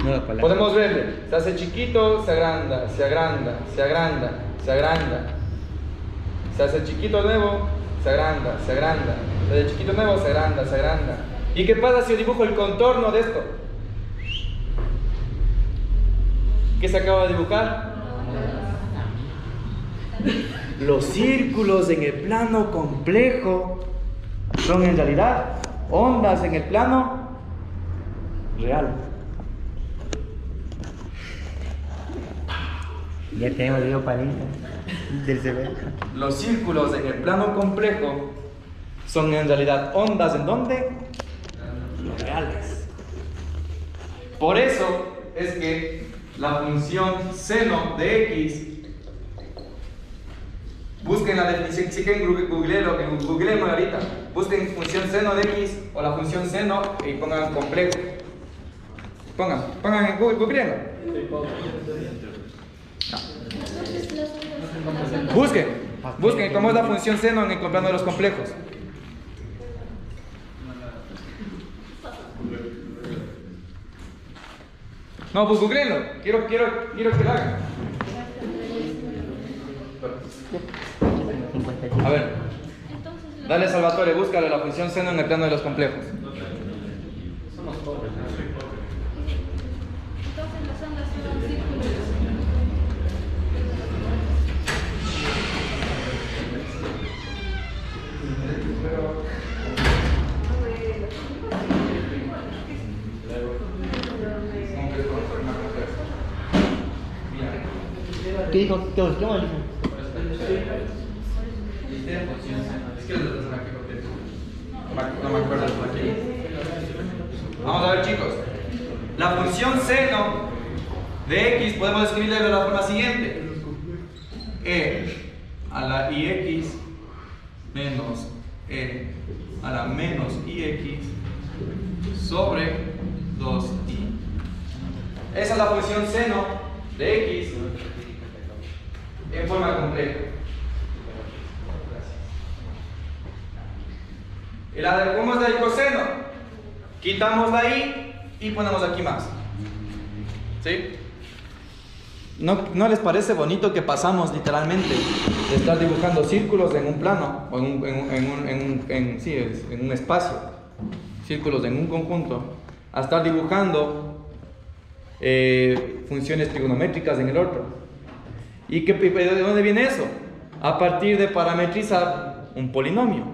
Nueva palabra. Podemos verle, se hace chiquito, se agranda, se agranda, se agranda, se agranda. Se hace chiquito nuevo, se agranda, se agranda. Se hace chiquito nuevo, se agranda, se agranda. ¿Y qué pasa si yo dibujo el contorno de esto? ¿Qué se acaba de dibujar? Los círculos en el plano complejo son en realidad ondas en el plano real. Ya tenemos el video pariente del CV. Los círculos en el plano complejo son en realidad ondas en donde reales. Por eso es que la función seno de x, busquen la definición, si quieren googleenlo ahorita, busquen función seno de x o la función seno y pongan complejo. Pongan en Google, googleenlo. Busquen cómo es la función seno en el plano de los complejos. No, pues googleenlo. Quiero que lo hagan. A ver. Dale, Salvatore, búscale la función seno en el plano de los complejos. Entonces las ondas son círculos. ¿Qué dijo? ¿Qué dijo? Es que no me acuerdo aquí. Vamos a ver, chicos. La función seno de x podemos escribirla de la forma siguiente. e a la ix menos e a la menos ix sobre 2i. Esa es la función seno de x en forma compleja. ¿Y cómo es la del coseno? Quitamos la i y ponemos aquí más. ¿Sí? ¿No les parece bonito que pasamos literalmente de estar dibujando círculos en un plano o en un espacio, círculos en un conjunto, a estar dibujando funciones trigonométricas en el otro? ¿Y de dónde viene eso? A partir de parametrizar un polinomio.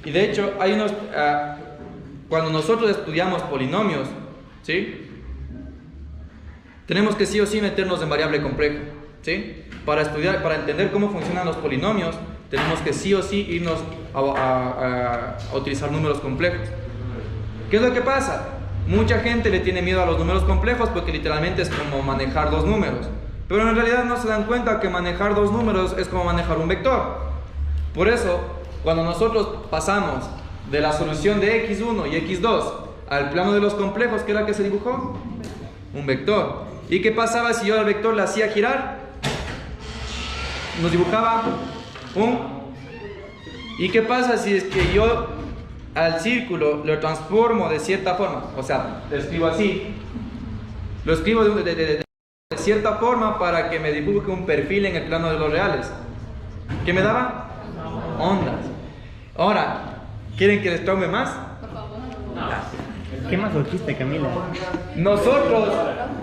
Y de hecho, hay unos cuando nosotros estudiamos polinomios, ¿sí? Tenemos que sí o sí meternos en variable compleja, ¿sí? Para entender cómo funcionan los polinomios, tenemos que sí o sí irnos a utilizar números complejos. ¿Qué es lo que pasa? Mucha gente le tiene miedo a los números complejos porque literalmente es como manejar dos números. Pero en realidad no se dan cuenta que manejar dos números es como manejar un vector. Por eso, cuando nosotros pasamos de la solución de x1 y x2 al plano de los complejos, ¿qué era que se dibujó? Un vector. ¿Y qué pasaba si yo al vector le hacía girar? Nos dibujaba un... ¿Y qué pasa si es que yo al círculo lo transformo de cierta forma? O sea, lo escribo así. Lo escribo de cierta forma para que me dibuje un perfil en el plano de los reales. ¿Qué me daba? Ondas. Ahora, ¿quieren que les traume más? ¿Qué más loquiste, Camila? Nosotros,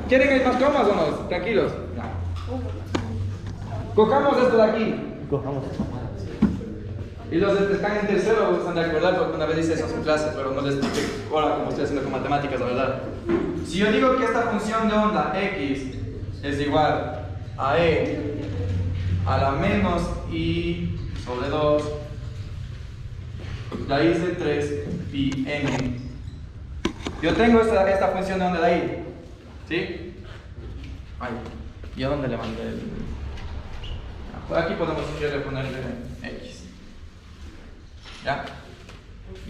¿quieren más traumas o no? Tranquilos. Cojamos esto de aquí. Cojamos. Y los que están en tercero están de acordar porque una vez hice eso en su clase, pero no les expliqué ahora como estoy haciendo con matemáticas, la verdad. Si yo digo que esta función de onda x es igual a e a la menos i sobre 2 raíz de 3 pi n. Yo tengo esta función de onda de ahí, ¿sí? Ay, ¿y a dónde le mandé el...? Aquí podemos ponerle x. ¿Ya?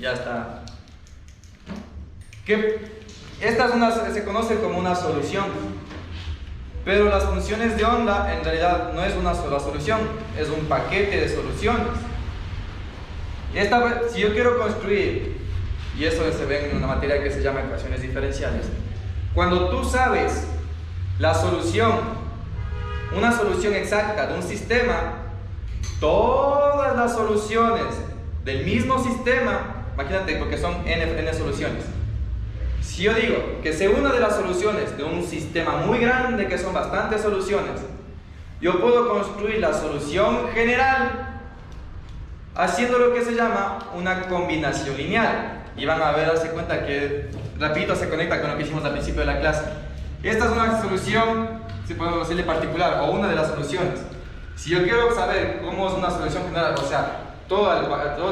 Ya está. Esta se conoce como una solución. Pero las funciones de onda en realidad no es una sola solución, es un paquete de soluciones. Si yo quiero construir, y eso se ve en una materia que se llama ecuaciones diferenciales, cuando tú sabes la solución, una solución exacta de un sistema, todas las soluciones del mismo sistema, imagínate porque son n soluciones. Si yo digo que sé una de las soluciones de un sistema muy grande, que son bastantes soluciones, yo puedo construir la solución general haciendo lo que se llama una combinación lineal. Y van a ver, darse cuenta que rapidito se conecta con lo que hicimos al principio de la clase. Esta es una solución, si podemos decirle particular, o una de las soluciones. Si yo quiero saber cómo es una solución general, o sea, todo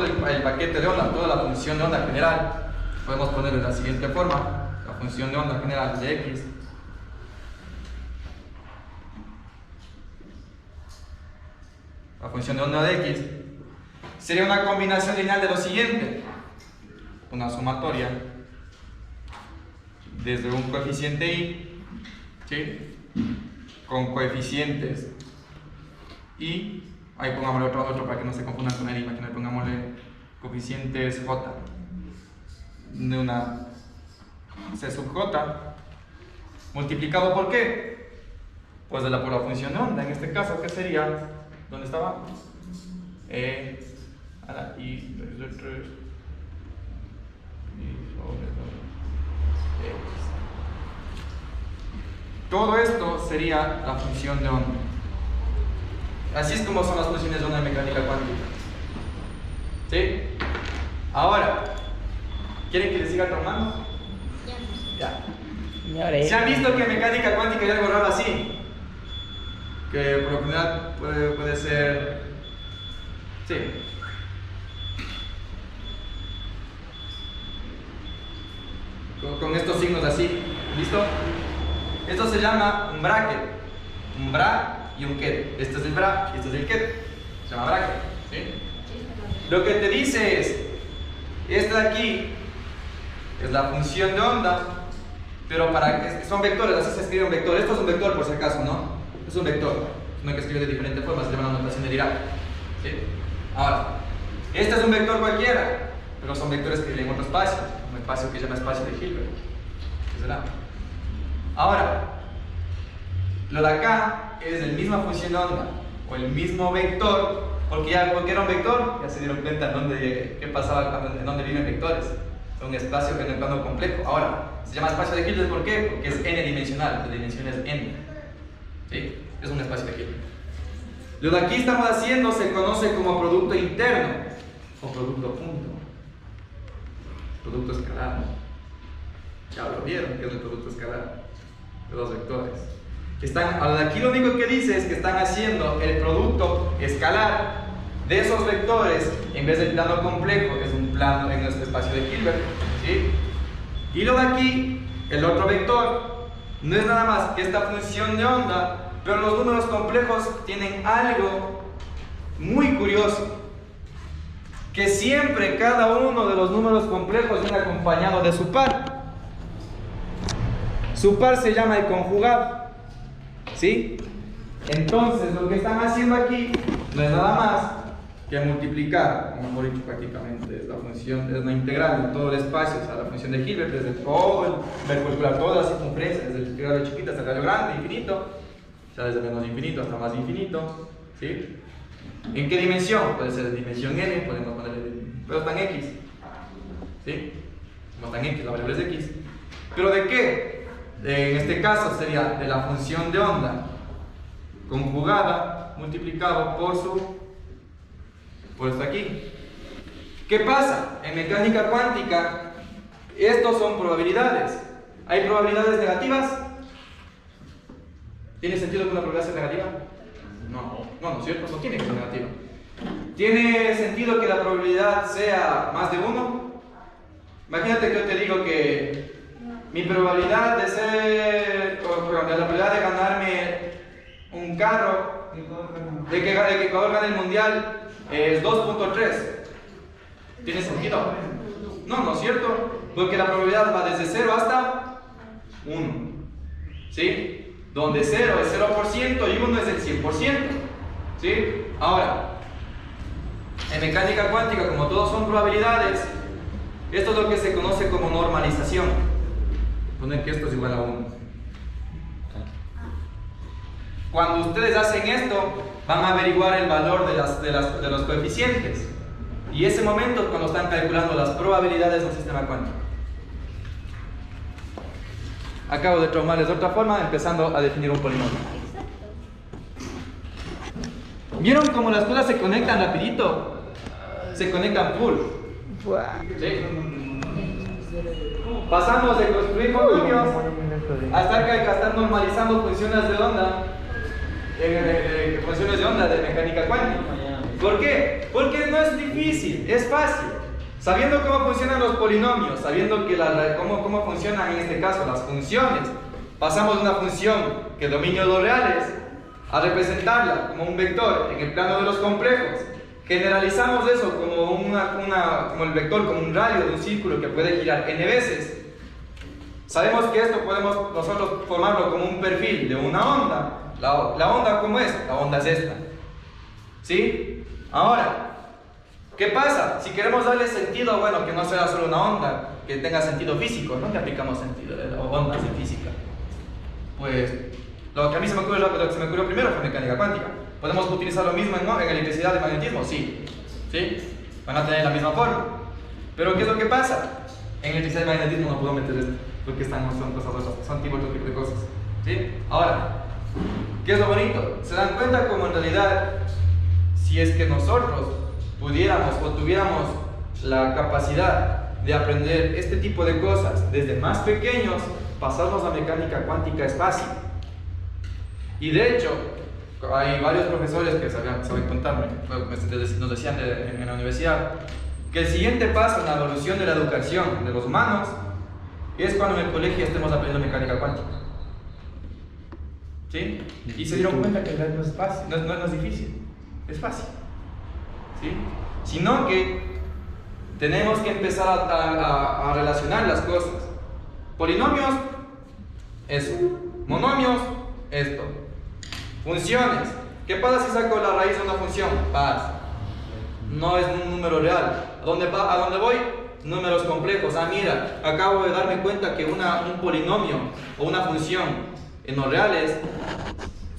el paquete de onda, toda la función de onda general, podemos ponerlo de la siguiente forma: la función de onda general de x de x sería una combinación lineal de lo siguiente: una sumatoria desde un coeficiente i, ¿sí?, con coeficientes i, ahí pongámosle otro para que no se confundan con el i, pongámosle coeficientes j de una c sub j multiplicado por qué, pues por la función de onda, en este caso, que sería, ¿dónde estaba? E a la i de 3 i sobre 2x. Todo esto sería la función de onda. Así es como son las funciones de onda en mecánica cuántica. ¿Sí? Ahora, ¿quieren que les siga tomando? Ya. ¿Se han visto que en mecánica cuántica hay algo raro así? Que por lo general puede ser... Sí. Con estos signos así. ¿Listo? Esto se llama un bracket. Un bracket. y un ket. Este es el bra y este es el ket. Se llama bracket. ¿Sí? Lo que te dice es, esta de aquí es la función de onda, pero son vectores, así se escribe un vector. Esto es un vector por si acaso, ¿no? Es un vector. No hay que escribir de diferentes formas, se llama la notación de Dirac. ¿Sí? Ahora, este es un vector cualquiera, pero son vectores que viven en otro espacio, un espacio que se llama espacio de Hilbert. ¿Qué será? Ahora, lo de acá es la misma función de onda, o el mismo vector, porque era un vector, ya se dieron cuenta qué pasaba en dónde viven vectores. Un espacio en el plano complejo. Ahora, se llama espacio de Hilbert, ¿por qué? Porque es n-dimensional, la dimensión es n. ¿Sí? Es un espacio de Hilbert. Lo de aquí estamos haciendo se conoce como producto interno o producto punto. Producto escalar. Ya lo vieron que es el producto escalar de los vectores. Ahora de aquí lo único que dice es que están haciendo el producto escalar de esos vectores en vez del plano complejo, que es un plano en este espacio de Hilbert. ¿Sí? Y lo de aquí, el otro vector, no es nada más que esta función de onda, pero los números complejos tienen algo muy curioso, que siempre cada uno de los números complejos viene acompañado de su par. Su par se llama el conjugado. ¿Sí? Entonces lo que están haciendo aquí no es nada más que multiplicar, como hemos dicho prácticamente, es la función, es la integral de todo el espacio, o sea, la función de Hilbert, desde todo calcular toda la circunferencia, desde el radio chiquito hasta el radio grande, infinito, o sea, desde menos infinito hasta más infinito. ¿Sí? ¿En qué dimensión? Puede ser de dimensión n, podemos ponerle, pero está en x. ¿Sí? Como está en x, la variable es de x. ¿Pero de qué? En este caso sería de la función de onda conjugada multiplicado por esto aquí. ¿Qué pasa? En mecánica cuántica, estos son probabilidades. ¿Hay probabilidades negativas? ¿Tiene sentido que una probabilidad sea negativa? No es cierto, no tiene que ser negativa. ¿Tiene sentido que la probabilidad sea más de 1? Imagínate que yo te digo que mi probabilidad de ser, la probabilidad de ganarme un carro, de que Ecuador gane el mundial, es 2.3. ¿Tiene sentido? No es cierto, porque la probabilidad va desde 0 hasta 1. ¿Sí? Donde 0 es 0% y 1 es el 100%. ¿Sí? Ahora, en mecánica cuántica, como todos son probabilidades, esto es lo que se conoce como normalización. Poner que esto es igual a 1. Cuando ustedes hacen esto, van a averiguar el valor de los coeficientes. Y ese momento es cuando están calculando las probabilidades de un sistema cuántico. Acabo de traumarles de otra forma, empezando a definir un polinomio. ¿Vieron cómo las cosas se conectan rapidito? Se conectan full. ¿Sí? Pasamos de construir monomios hasta estar normalizando funciones de onda, funciones de onda de mecánica cuántica. ¿Por qué? Porque no es difícil, es fácil. Sabiendo cómo funcionan los polinomios, sabiendo cómo funcionan en este caso las funciones, pasamos de una función que domina los reales a representarla como un vector en el plano de los complejos. Generalizamos eso como el vector, como un radio de un círculo que puede girar n veces. Sabemos que esto podemos nosotros formarlo como un perfil de una onda. La onda, ¿cómo es? La onda es esta. ¿Sí? Ahora, ¿qué pasa? Si queremos darle sentido, bueno, que no sea solo una onda, que tenga sentido físico, ¿no? Que aplicamos sentido de ondas en física. Pues, lo que a mí se me ocurrió primero fue mecánica cuántica. ¿Podemos utilizar lo mismo en electricidad y magnetismo? Sí. ¿Sí? Van a tener la misma forma. Pero ¿qué es lo que pasa? En electricidad y magnetismo no puedo meter esto, porque son cosas otras, son tipo otro tipo de cosas. ¿Sí? Ahora, ¿qué es lo bonito? Se dan cuenta como en realidad, si es que nosotros pudiéramos o tuviéramos la capacidad de aprender este tipo de cosas desde más pequeños, pasarnos a mecánica cuántica es fácil. Y de hecho, hay varios profesores que saben contarme, nos decían en la universidad, que el siguiente paso en la evolución de la educación de los humanos es cuando en el colegio estemos aprendiendo mecánica cuántica. ¿Sí? Y se dieron cuenta que en realidad no es fácil, no es difícil, es fácil. ¿Sí? Sino que tenemos que empezar a relacionar las cosas. Polinomios, eso. Monomios, esto. Funciones. ¿Qué pasa si saco la raíz de una función? Paz. No es un número real. ¿A dónde voy? Números complejos. Ah, mira, acabo de darme cuenta que un polinomio o una función en los reales,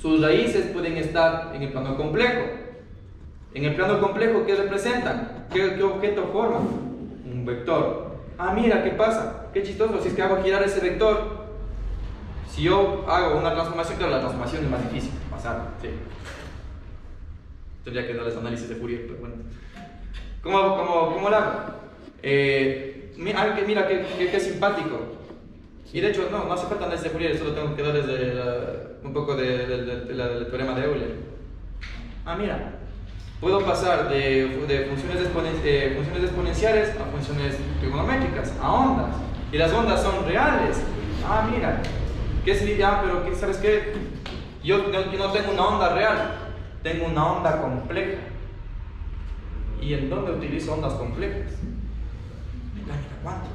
sus raíces pueden estar en el plano complejo. En el plano complejo, ¿qué representan? ¿Qué objeto forman? Un vector. Ah, mira, ¿qué pasa? Qué chistoso, si es que hago girar ese vector. Si yo hago una transformación, claro, la transformación es más difícil de pasar, sí. Tendría que darles análisis de Fourier, pero bueno. ¿Cómo lo hago? Mira qué simpático. Y de hecho, no hace falta análisis de Fourier, solo tengo que darles un poco del teorema de Euler. Ah, mira. Puedo pasar de funciones exponenciales a funciones trigonométricas, a ondas. Y las ondas son reales. Ah, mira. ¿Qué significa? Pero ¿sabes qué? Yo no tengo una onda real, tengo una onda compleja. ¿Y en dónde utilizo ondas complejas? Mecánica cuántica.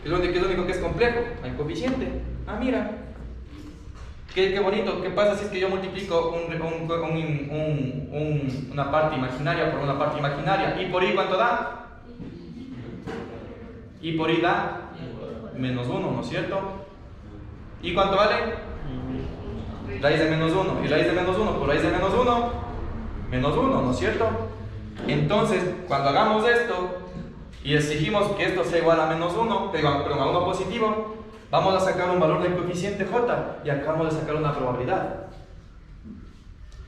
¿Qué es lo único que es complejo? El coeficiente. Ah, mira. Qué bonito. ¿Qué pasa si es que yo multiplico una parte imaginaria por una parte imaginaria? ¿Y por i cuánto da? Y por i da menos 1, ¿no es cierto? ¿Y cuánto vale? Raíz de menos 1. Y raíz de menos 1 por raíz de menos 1, menos 1, ¿no es cierto? Entonces, cuando hagamos esto y exigimos que esto sea igual a menos 1, pero a 1 positivo, vamos a sacar un valor del coeficiente J y acabamos de sacar una probabilidad.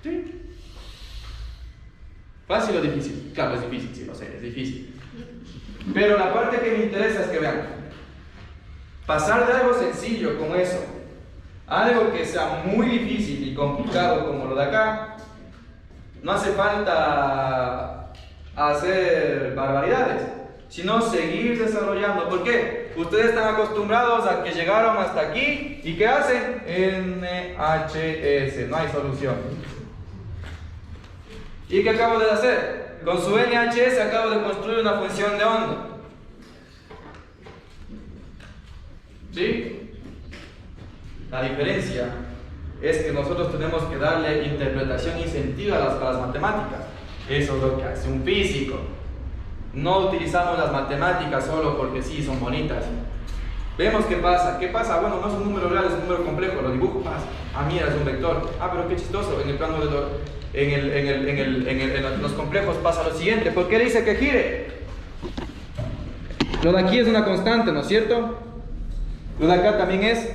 ¿Sí? ¿Fácil o difícil? Claro, es difícil, sí, lo sé, es difícil. Pero la parte que me interesa es que vean, pasar de algo sencillo como eso a algo que sea muy difícil y complicado como lo de acá, no hace falta hacer barbaridades, sino seguir desarrollando. ¿Por qué? Ustedes están acostumbrados a que llegaron hasta aquí y ¿qué hacen? NHS, no hay solución. ¿Y qué acabo de hacer? Con su NHS acabo de construir una función de onda. ¿Sí? La diferencia es que nosotros tenemos que darle interpretación y sentido a las matemáticas. Eso es lo que hace un físico. No utilizamos las matemáticas solo porque sí, son bonitas. Vemos qué pasa. ¿Qué pasa? Bueno, no es un número real, es un número complejo. Lo dibujo, pasa. Ah, mira, es un vector. Ah, pero qué chistoso. En el plano en los complejos pasa lo siguiente. ¿Por qué dice que gire? Lo de aquí es una constante, ¿no es cierto? Lo de acá también es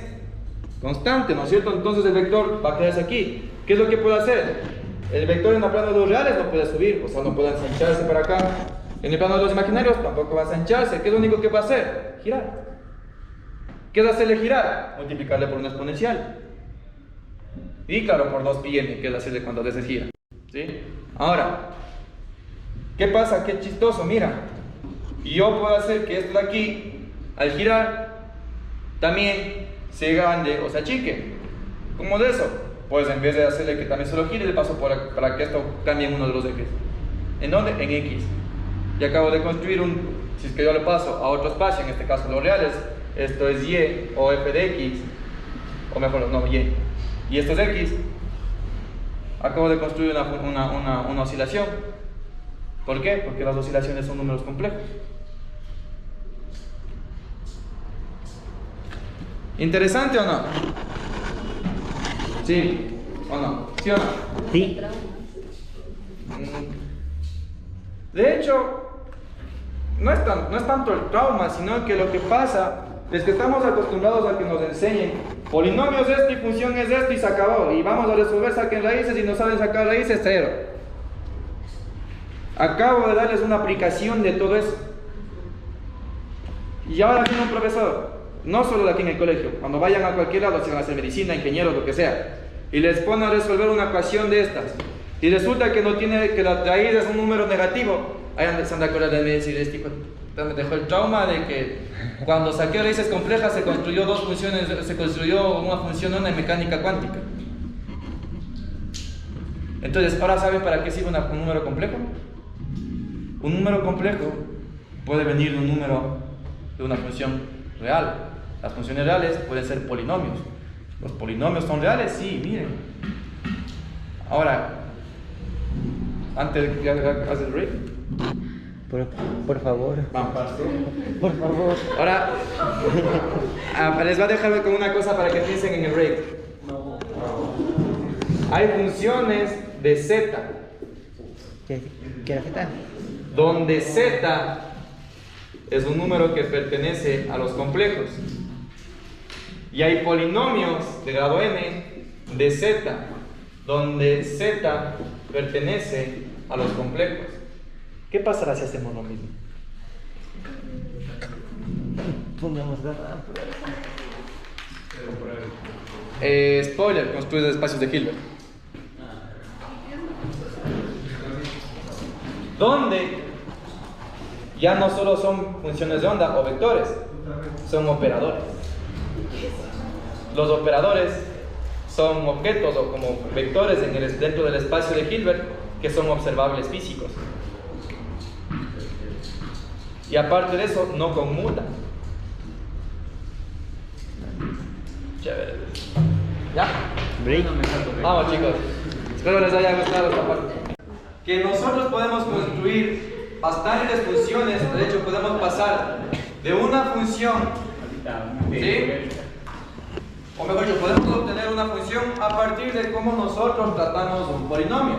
constante, ¿no es cierto? Entonces el vector va a quedarse aquí. ¿Qué es lo que puede hacer? El vector en el plano de los reales no puede subir, o sea, no puede ensancharse para acá. En el plano de los imaginarios tampoco va a ensancharse. ¿Qué es lo único que va a hacer? Girar. ¿Qué es hacerle girar? Multiplicarle por una exponencial. Y claro, por 2πn, que es hacerle cuando se gira. ¿Sí? Ahora, ¿qué pasa? Qué chistoso, mira. Yo puedo hacer que esto de aquí, al girar, también se grande o se achique. ¿Cómo de eso? Pues en vez de hacerle que también se lo gire, le paso para que esto cambie en uno de los ejes. ¿En dónde? En X. Y acabo de construir si es que yo le paso a otro espacio, en este caso los reales, esto es Y o f de X, o mejor, no, Y. Y esto es X. Acabo de construir una oscilación. ¿Por qué? Porque las oscilaciones son números complejos. ¿Interesante o no? ¿Sí o no? ¿Sí o no? Sí. De hecho, no es tanto el trauma, sino que lo que pasa es que estamos acostumbrados a que nos enseñen polinomios es esto y función es esto y se acabó. Y vamos a resolver, saquen raíces y no saben sacar raíces, cero. Acabo de darles una aplicación de todo eso. Y ahora viene un profesor, no solo de aquí en el colegio, cuando vayan a cualquier lado, si van a hacer medicina, ingenieros, lo que sea, y les pone a resolver una ecuación de estas, y resulta que no tiene, que la raíz es un número negativo, ahí se han de acordar de mí y decir, me dejó el trauma de que cuando saqué raíces complejas se construyó una función en mecánica cuántica. Entonces, ¿ahora saben para qué sirve un número complejo? Un número complejo puede venir de un número de una función real. Las funciones reales pueden ser polinomios. ¿Los polinomios son reales? Sí, miren. Ahora, antes de que hagas el break. Por favor. Vamos. Por favor. Ahora, les voy a dejar con una cosa para que piensen en el break. Hay funciones de z, ¿Qué era Z? donde z es un número que pertenece a los complejos. Y hay polinomios de grado n de z, donde z pertenece a los complejos. ¿Qué pasará si hacemos lo mismo? Pongamos Spoiler, construir espacios de Hilbert. Donde ya no solo son funciones de onda o vectores, son operadores. Los operadores son objetos o como vectores dentro del espacio de Hilbert que son observables físicos. Y aparte de eso, no conmutan. Chévere. ¿Ya? Break. Vamos, chicos. Espero les haya gustado esta parte. Que nosotros podemos construir bastantes funciones. De hecho, podemos pasar de una función, ¿sí? O mejor dicho, podemos obtener una función a partir de cómo nosotros tratamos un polinomio.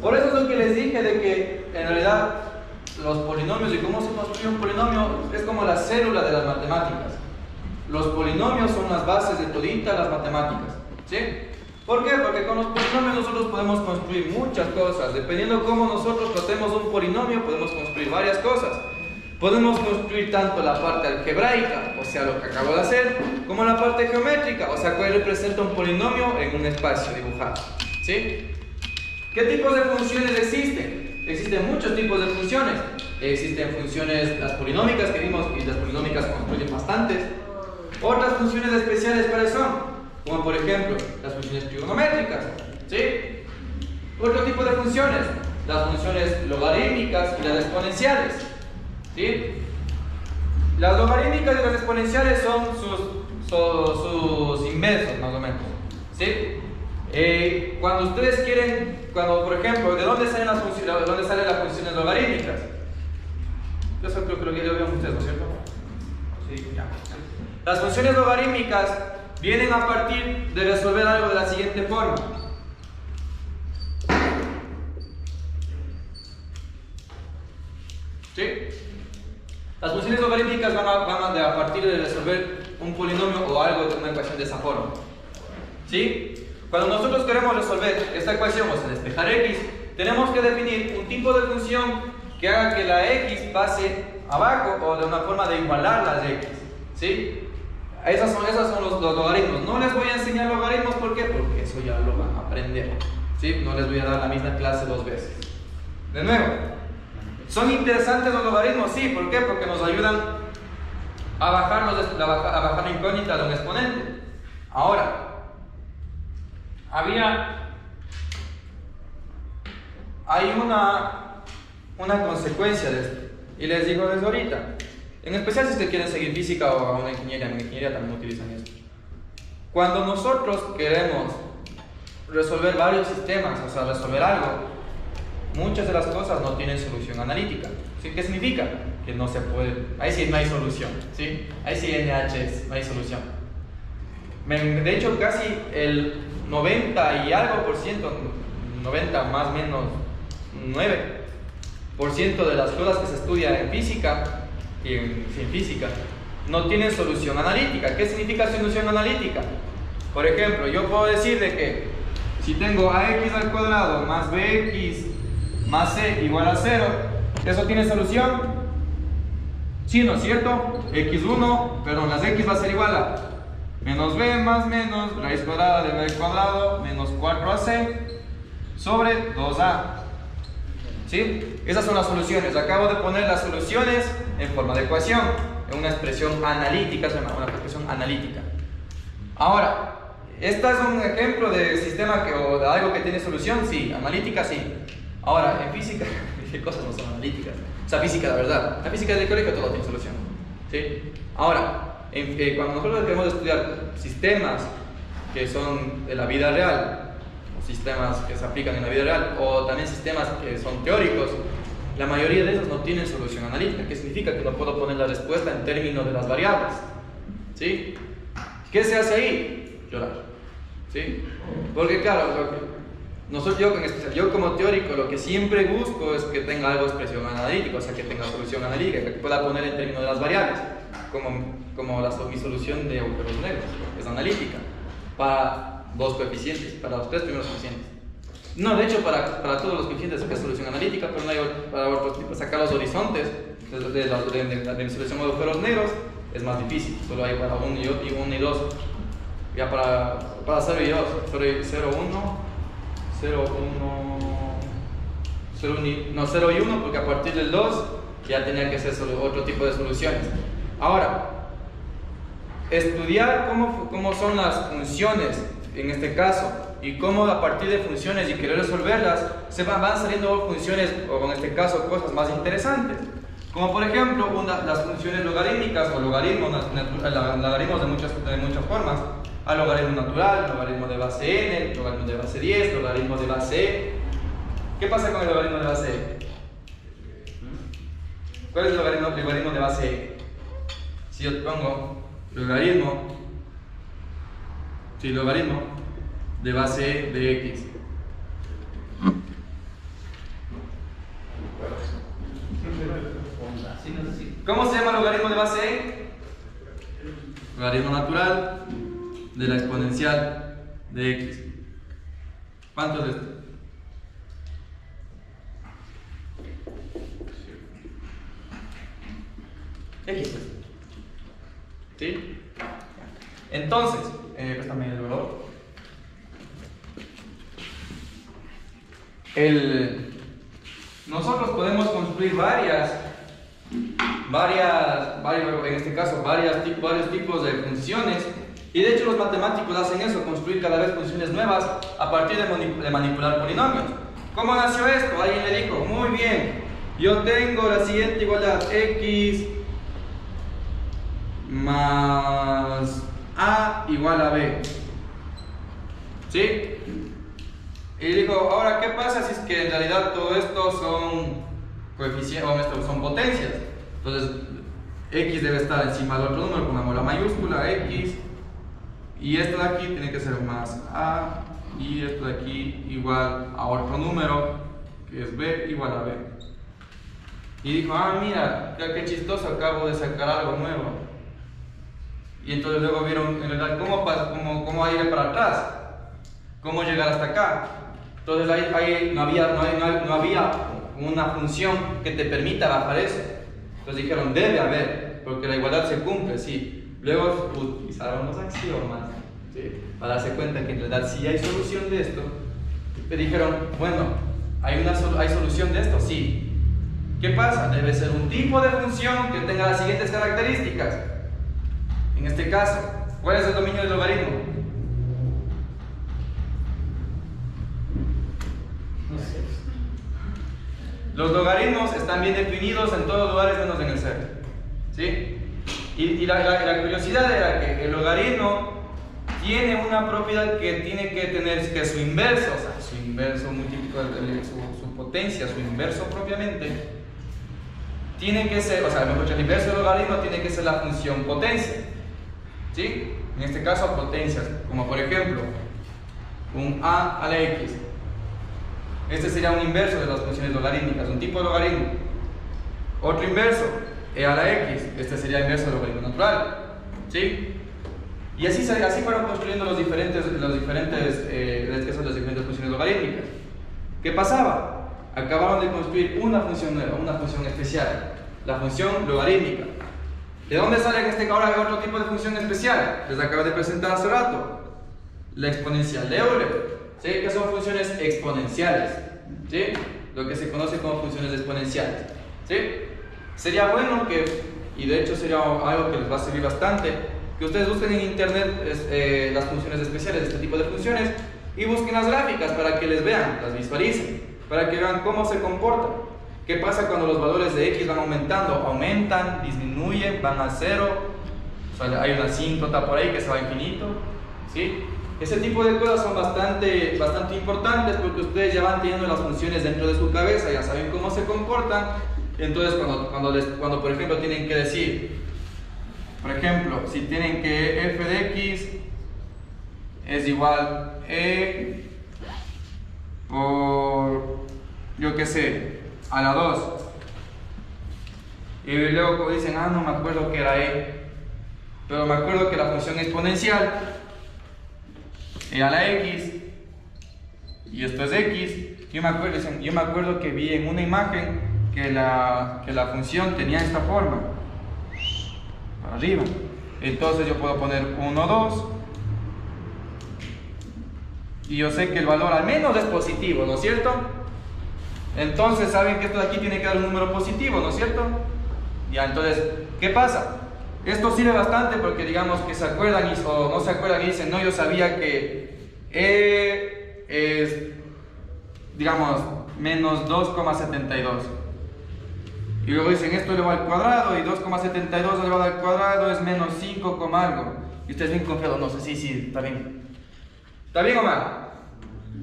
Por eso es lo que les dije de que en realidad los polinomios y cómo se construye un polinomio es como la célula de las matemáticas. Los polinomios son las bases de toditas las matemáticas, ¿sí? ¿Por qué? Porque con los polinomios nosotros podemos construir muchas cosas. Dependiendo cómo nosotros tratemos un polinomio, podemos construir varias cosas. Podemos construir tanto la parte algebraica, o sea, lo que acabo de hacer, como la parte geométrica, o sea, que representa un polinomio en un espacio dibujado, ¿sí? ¿Qué tipos de funciones existen? Existen muchos tipos de funciones. Existen funciones, las polinómicas que vimos, y las polinómicas construyen bastantes. Otras funciones especiales, ¿cuáles son? Como por ejemplo, las funciones trigonométricas, ¿sí? Otro tipo de funciones, las funciones logarítmicas y las exponenciales, ¿sí? Las logarítmicas y las exponenciales son sus inversos, más o menos, ¿sí? Cuando ustedes quieren, por ejemplo, ¿de dónde salen las funciones logarítmicas? Yo creo que lo vieron ustedes, ¿no es cierto? Sí, ya. Las funciones logarítmicas vienen a partir de resolver algo de la siguiente forma. ¿Sí? Las funciones logarítmicas van a partir de resolver un polinomio o algo de una ecuación de esa forma. ¿Sí? Cuando nosotros queremos resolver esta ecuación, o sea, despejar x, tenemos que definir un tipo de función que haga que la x pase abajo o de una forma de igualar las x. ¿Sí? Esos son los logaritmos. No les voy a enseñar logaritmos, ¿por qué? Porque eso ya lo van a aprender. ¿Sí? No les voy a dar la misma clase 2 veces. De nuevo, ¿son interesantes los logaritmos? Sí, ¿por qué? Porque nos ayudan a bajar la incógnita de un exponente. Ahora, hay una consecuencia de esto, y les digo desde ahorita. En especial si ustedes quieren seguir física o una ingeniería, en ingeniería también utilizan esto. Cuando nosotros queremos resolver varios sistemas, o sea, resolver algo, muchas de las cosas no tienen solución analítica. ¿Sí? ¿Qué significa? Que no se puede, ahí sí no hay solución, ¿sí? Ahí sí NHS, no hay solución. De hecho, casi el 90 y algo por ciento, 90 más o menos 9% de las cosas que se estudian en física y en física no tienen solución analítica. ¿Qué significa solución analítica? Por ejemplo, yo puedo decir de que si tengo ax al cuadrado más bx más c igual a 0, ¿eso tiene solución? Sí, ¿no es cierto? x1, perdón, las x va a ser igual a menos b más menos raíz cuadrada de b al cuadrado menos 4ac sobre 2a. ¿Sí? Esas son las soluciones. Acabo de poner las soluciones en forma de ecuación, en una expresión analítica, se llama una expresión analítica. Ahora, ¿esta es un ejemplo de sistema o de algo que tiene solución? Sí, analítica sí. Ahora, en física, ¿qué cosas no son analíticas? O sea, física, la verdad. La física del colegio todo tiene solución. ¿Sí? Ahora, cuando nosotros queremos estudiar sistemas que son de la vida real, o sistemas que se aplican en la vida real, o también sistemas que son teóricos, la mayoría de esos no tienen solución analítica. ¿Qué significa? Que no puedo poner la respuesta en términos de las variables. ¿Sí? ¿Qué se hace ahí? Llorar. ¿Sí? Porque claro, yo como teórico lo que siempre busco es que tenga algo de expresión analítica, o sea, que tenga solución analítica, que pueda poner en términos de las variables, como mi solución de agujeros negros, es analítica, para dos coeficientes, para los tres primeros coeficientes. No, de hecho, para todos los coeficientes es solución analítica, pero no hay para otros tipos. Sacar los horizontes de mi solución de agujeros negros es más difícil, solo hay para 1 y 2. Ya para 0 y 2, 0 y 1, porque a partir del 2 ya tenía que ser otro tipo de soluciones. Ahora, estudiar cómo son las funciones en este caso y cómo a partir de funciones y querer resolverlas van saliendo funciones, o en este caso cosas más interesantes, como por ejemplo las funciones logarítmicas o logaritmos de muchas formas. Al logaritmo natural, logaritmo de base n, logaritmo de base 10, logaritmo de base e. ¿Qué pasa con el logaritmo de base e? ¿Cuál es el logaritmo de base e? Si yo pongo logaritmo de base e de x. ¿Cómo se llama el logaritmo de base e? Logaritmo natural de la exponencial de x. ¿Cuánto es esto? X. ¿Sí? Entonces, préstame el valor. Nosotros podemos construir varios, en este caso, varios tipos de funciones. Y de hecho los matemáticos hacen eso, construir cada vez funciones nuevas a partir de manipular polinomios. ¿Cómo nació esto? Alguien le dijo, muy bien, yo tengo la siguiente igualdad, x más a igual a b. ¿Sí? Y dijo, ahora, ¿qué pasa si es que en realidad todo esto son coeficientes, o son potencias? Entonces, x debe estar encima del otro número, pongamos la mayúscula, x. Y esto de aquí tiene que ser más a, y esto de aquí igual a otro número, que es b igual a b. Y dijo, mira, qué chistoso, acabo de sacar algo nuevo. Y entonces luego vieron, en realidad, cómo ir para atrás, cómo llegar hasta acá. Entonces ahí no había una función que te permita bajar eso. Entonces dijeron, debe haber, porque la igualdad se cumple, sí. Luego utilizaron los axiomas, ¿sí?, para darse cuenta que en realidad sí hay solución de esto. Te dijeron, bueno, ¿hay solución de esto? Sí. ¿Qué pasa? Debe ser un tipo de función que tenga las siguientes características. En este caso, ¿cuál es el dominio del logaritmo? No sé. Los logaritmos están bien definidos en todos los lugares menos en el ser. ¿Sí? Y la curiosidad era que el logaritmo tiene una propiedad que tiene que tener que su inverso, o sea, su inverso multiplica su potencia, su inverso propiamente, tiene que ser, o sea, mejor dicho, el inverso del logaritmo tiene que ser la función potencia. ¿Sí? En este caso, potencias, como por ejemplo, un a la x. Este sería un inverso de las funciones logarítmicas, un tipo de logaritmo. Otro inverso, e a la x, este sería el inverso del logaritmo natural. ¿Sí? Y así fueron construyendo las diferentes funciones logarítmicas. ¿Qué pasaba? Acabaron de construir una función nueva, una función especial, la función logarítmica. ¿De dónde sale ahora otro tipo de función especial? Les acabo de presentar hace rato. La exponencial de Euler. ¿Sí? Que son funciones exponenciales. ¿Sí? lo que se conoce como funciones exponenciales. ¿Sí? Sería bueno que, y de hecho sería algo que les va a servir bastante, que ustedes busquen en internet las funciones especiales, este tipo de funciones, y busquen las gráficas para que les vean, las visualicen, para que vean cómo se comportan. ¿Qué pasa cuando los valores de x van aumentando? Aumentan, disminuyen, van a cero, o sea, hay una asíntota por ahí que se va a infinito, ¿sí? Ese tipo de cosas son bastante importantes porque ustedes ya van teniendo las funciones dentro de su cabeza, ya saben cómo se comportan. Entonces cuando por ejemplo tienen que decir, por ejemplo, si tienen que f de x es igual e por, yo qué sé, a la 2, y luego como dicen, no me acuerdo que era e, pero me acuerdo que la función exponencial e a la x, y esto es x, yo me acuerdo que vi en una imagen que la función tenía esta forma, para arriba. Entonces yo puedo poner 1, 2, y yo sé que el valor al menos es positivo, ¿no es cierto? Entonces saben que esto de aquí tiene que dar un número positivo, ¿no es cierto? Ya, entonces, ¿qué pasa? Esto sirve bastante porque digamos que se acuerdan o no se acuerdan y dicen, no, yo sabía que e es, digamos, menos 2,72. Y luego dicen, esto elevado al cuadrado, y 2,72 elevado al cuadrado es menos 5, algo. Y ustedes bien confiados, no sé, sí, está bien. ¿Está bien o mal?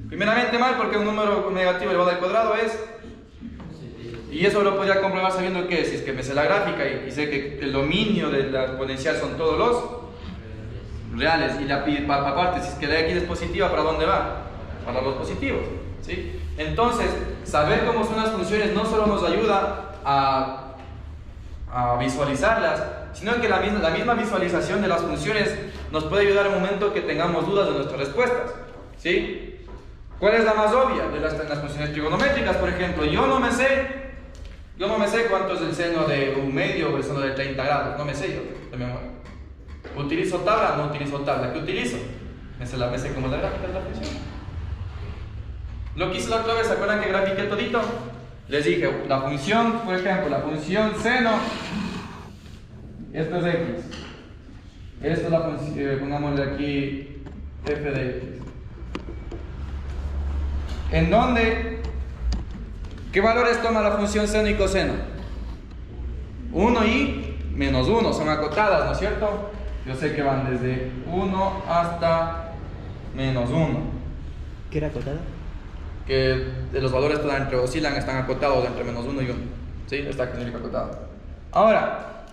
Primeramente mal porque un número negativo elevado al cuadrado es... Y eso lo podría comprobar sabiendo que si es que me sé la gráfica y sé que el dominio de la exponencial son todos los reales. Y aparte, si es que la x es positiva, ¿para dónde va? Para los positivos, ¿sí? Entonces, saber cómo son las funciones no solo nos ayuda a visualizarlas, sino que la misma visualización de las funciones nos puede ayudar en un momento que tengamos dudas de nuestras respuestas, ¿sí? ¿Cuál es la más obvia? De las funciones trigonométricas, por ejemplo. Yo no me sé cuánto es el seno de un medio o el seno de 30 grados, no me sé yo de memoria. ¿Utilizo tabla? No utilizo tabla. ¿Qué utilizo? Me sé cómo es la gráfica de la función. Lo que hice la otra vez, ¿se acuerdan que grafiqué todito? Les dije, la función, por ejemplo, la función seno, esto es x. Esto es la función, pongámosle aquí f de x. ¿En dónde? ¿Qué valores toma la función seno y coseno? 1 y menos 1, son acotadas, ¿no es cierto? Yo sé que van desde 1 hasta menos 1. ¿Qué era acotada? Que los valores oscilan, están acotados entre menos 1 y 1. ¿Sí? Está significa acotado. Ahora,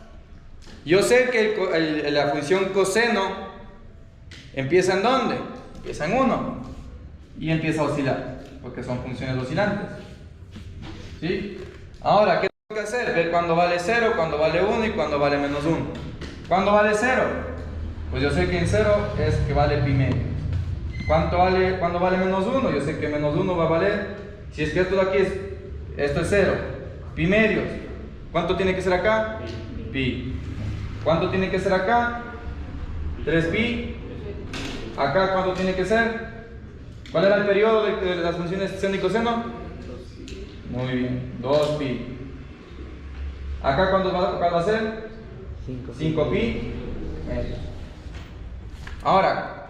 yo sé que la función coseno empieza ¿en dónde? Empieza en 1 y empieza a oscilar, porque son funciones oscilantes. ¿Sí? Ahora, ¿qué tengo que hacer? Ver cuándo vale 0, cuándo vale 1 y cuándo vale menos 1. ¿Cuándo vale 0? Pues yo sé que en 0 es que vale pi medio. ¿Cuánto vale cuando vale menos 1? Yo sé que menos 1 va a valer, si es que esto de aquí esto es 0, pi medios. ¿Cuánto tiene que ser acá? Pi. ¿Cuánto tiene que ser acá? 3pi. Acá, ¿cuánto tiene que ser? ¿Cuál era el periodo de las funciones seno y coseno? Muy bien, 2pi. Acá, ¿cuánto va a ser? 5pi. Ahora,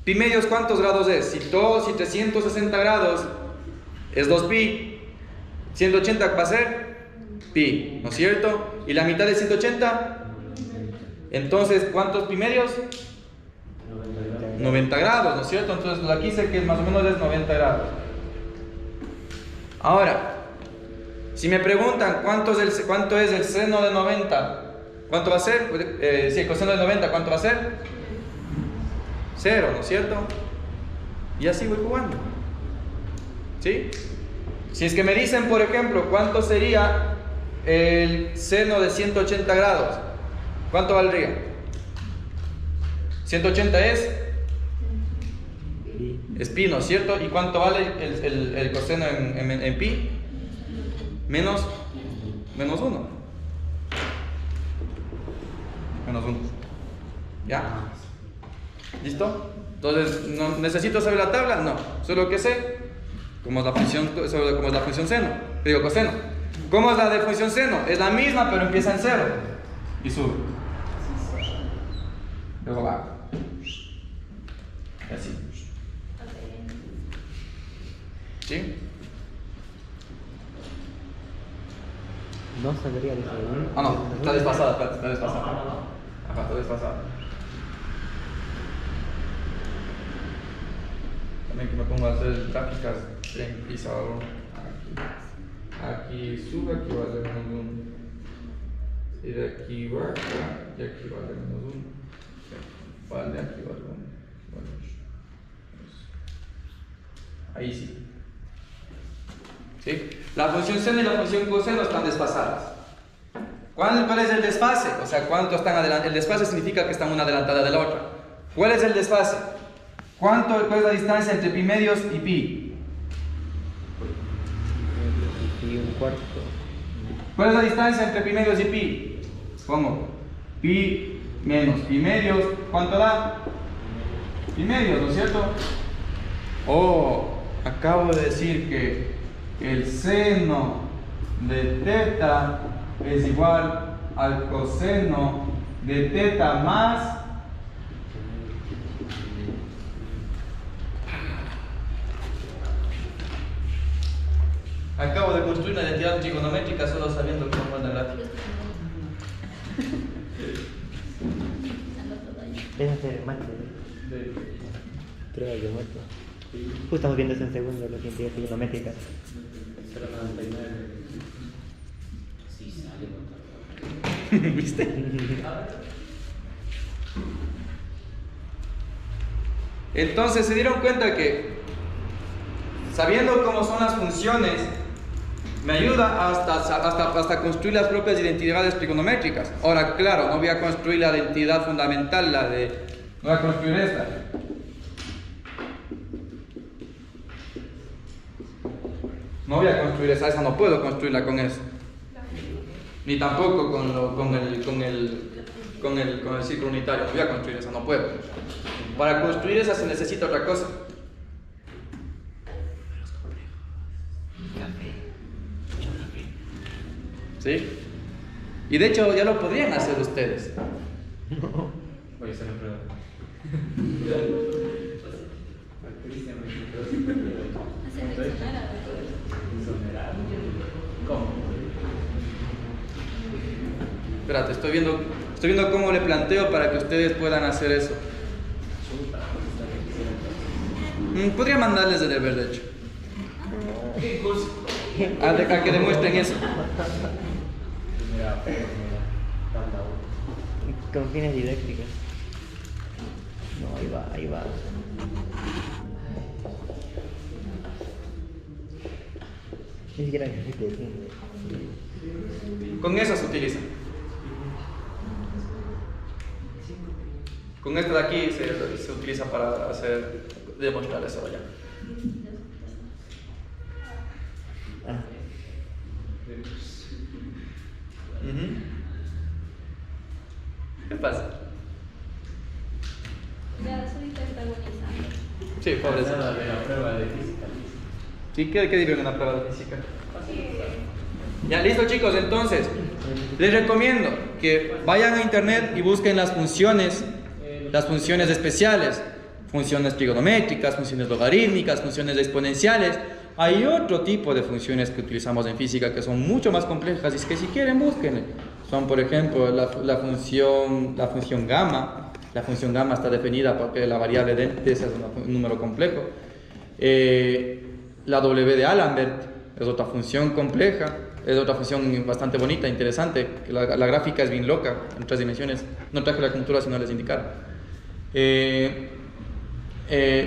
pi medios, ¿cuántos grados es? Si 360 grados es 2pi, 180 va a ser pi, ¿no es cierto? ¿Y la mitad de 180? Entonces, ¿cuántos pi medios? 90 grados, ¿no es cierto? Entonces, aquí sé que más o menos es 90 grados. Ahora, si me preguntan cuánto es el seno de 90, ¿cuánto va a ser? Si el coseno de 90, ¿cuánto va a ser? 0, ¿no es cierto? Y así voy jugando. ¿Sí? Si es que me dicen, por ejemplo, ¿cuánto sería el seno de 180 grados? ¿Cuánto valdría? 180 es pi, ¿no es cierto? ¿Y cuánto vale el coseno en pi? Menos 1. Menos 1. ¿Ya? ¿Listo? Entonces, ¿no necesito saber la tabla? No. Solo que sé como es la función seno, digo coseno. ¿Cómo es la de función seno? Es la misma, pero empieza en 0 y sube. Luego baja. Así. ¿Sí? No sabría decir. Ah, no, está desfasada, espérate, está desfasada. Ajá, está desfasada. También que me pongo a hacer gráficas en pizarro. Aquí sube, aquí vale -1. Y de aquí baja, y aquí vale -1. Vale, aquí vale 1. Vale. Ahí sí. ¿Sí? La función seno y la función coseno están desfasadas. ¿Cuál es el desfase? O sea, ¿cuánto están adelantadas? El desfase significa que están una adelantada de la otra. ¿Cuál es el desfase? ¿Cuál es la distancia entre pi medios y pi? Y un cuarto. ¿Cuál es la distancia entre pi medios y pi? ¿Cómo? Pi menos pi medios, ¿cuánto da? Pi medios, ¿no es cierto? Oh, acabo de decir que el seno de teta es igual al coseno de teta más acabo de construir una identidad trigonométrica solo sabiendo cómo es la gráfica. Es hacer mate. Pruebas de muerte. Justo estamos viendo eso en segundo, las identidades trigonométricas. 0,99. Sí, sale. ¿Viste? Entonces se dieron cuenta que sabiendo cómo son las funciones me ayuda hasta construir las propias identidades trigonométricas. Ahora, claro, no voy a construir la identidad fundamental, no voy a construir esta. No voy a construir esa no puedo construirla con eso. Ni tampoco con el círculo unitario, no voy a construir esa, no puedo. Para construir esa se necesita otra cosa. ¿Sí? Y de hecho ya lo podrían hacer ustedes. Voy a hacer la prueba. ¿Cómo? Espérate, estoy viendo cómo le planteo para que ustedes puedan hacer eso. Podría mandarles el deber, de hecho. A que demuestren eso. Con fines didácticos. No, ahí va, ahí va. Ni siquiera necesito decir. Con esa se utiliza. Con esta de aquí se utiliza para demostrar eso ya. Ah. ¿Qué pasa? Ya estoy protagonizando. Sí, pobre. La prueba de física. ¿Sí? ¿Qué dieron en la prueba de física? Ya, listo chicos, entonces les recomiendo que vayan a internet y busquen las funciones especiales, funciones trigonométricas, funciones logarítmicas, funciones exponenciales. Hay otro tipo de funciones que utilizamos en física que son mucho más complejas y es que si quieren búsquenle. Son por ejemplo la función gamma. La función gamma está definida porque la variable de es un número complejo. La W de Alembert es otra función compleja, es otra función bastante bonita, interesante. La gráfica es bien loca, en 3 dimensiones. No traje la captura si no les indicara.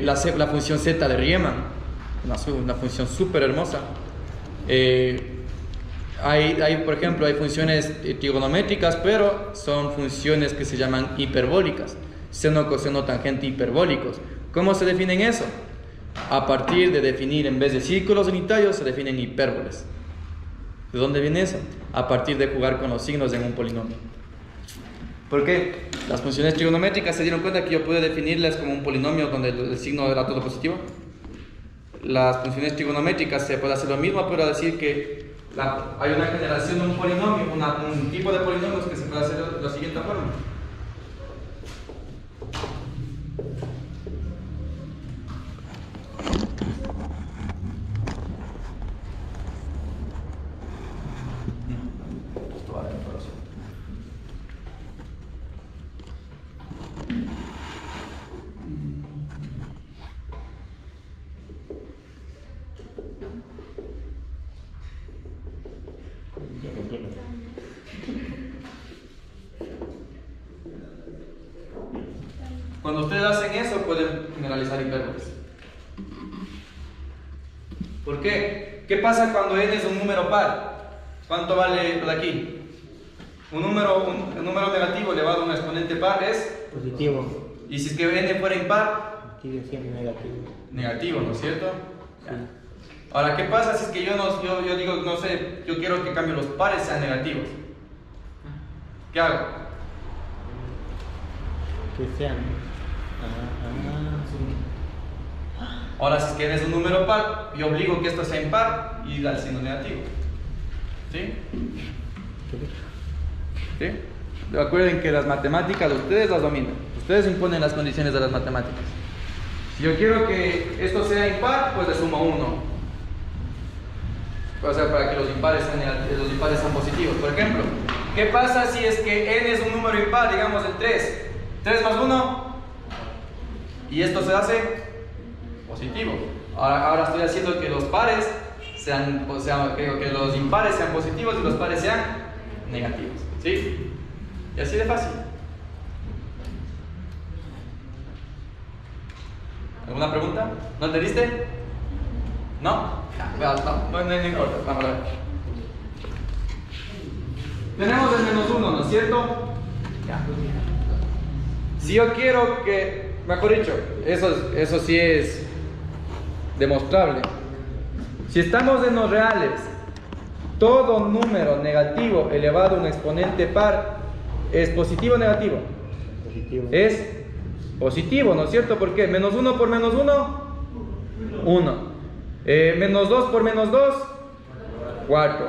La función Z de Riemann, una función súper hermosa. Por ejemplo, hay funciones trigonométricas, pero son funciones que se llaman hiperbólicas. Seno, coseno, tangente, hiperbólicos. ¿Cómo se definen eso? A partir de definir, en vez de círculos unitarios, se definen hipérboles. ¿De dónde viene eso? A partir de jugar con los signos en un polinomio. ¿Por qué? Las funciones trigonométricas se dieron cuenta que yo pude definirlas como un polinomio donde el signo era todo positivo. las funciones trigonométricas se puede hacer lo mismo, pero decir que hay una generación de un polinomio, un tipo de polinomios que se puede hacer de la siguiente forma. Ya te entiendo. Cuando ustedes hacen eso, pueden generalizar hipérboles. ¿Por qué? ¿Qué pasa cuando n es un número par? ¿Cuánto vale por aquí? Un número negativo elevado a un exponente par es Positivo. Y si es que n fuera impar, Sigue siendo negativo. negativo, ¿no es cierto? Sí. Ahora, ¿qué pasa si es que yo digo, no sé, yo quiero que cambie los pares sean negativos? ¿Qué hago? Que sean. Sí. Ahora, si es que n es un número par, yo obligo que esto sea impar y da el signo negativo. ¿Sí? ¿Sí? Recuerden que las matemáticas ustedes las dominan. Ustedes imponen las condiciones de las matemáticas. Si yo quiero que esto sea impar, pues le sumo 1. O sea, para que los impares sean positivos. Por ejemplo, ¿qué pasa si es que n es un número impar, digamos el 3? 3 más 1. Y esto se hace positivo. Ahora estoy haciendo que los pares que los impares sean positivos y los pares sean negativos. ¿Sí? Y así de fácil. ¿Alguna pregunta? ¿No entendiste? ¿No? No importa, vamos a ver. Tenemos el menos 1, ¿no es cierto? Ya. Si yo quiero que, mejor dicho, eso sí es demostrable. Si estamos en los reales, todo número negativo elevado a un exponente par es positivo o negativo. Positivo. Es positivo, ¿no es cierto? ¿Por qué? Menos 1 por menos 1, 1. Menos 2 por menos 2, 4.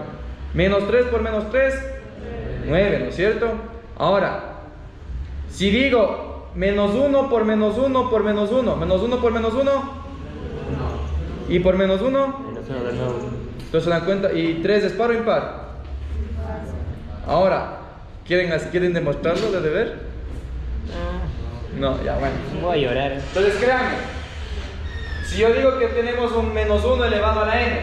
Menos 3 por menos 3, 9, ¿no es cierto? Ahora, si digo menos 1 por menos 1 por menos 1, menos 1 por menos 1, y por menos 1, Menos uno de nuevo. entonces se dan cuenta, y 3 es par o impar. Ahora, ¿quieren demostrarlo de deber? No, ya bueno. Voy a llorar. Entonces créanme, si yo digo que tenemos un menos 1 elevado a la n,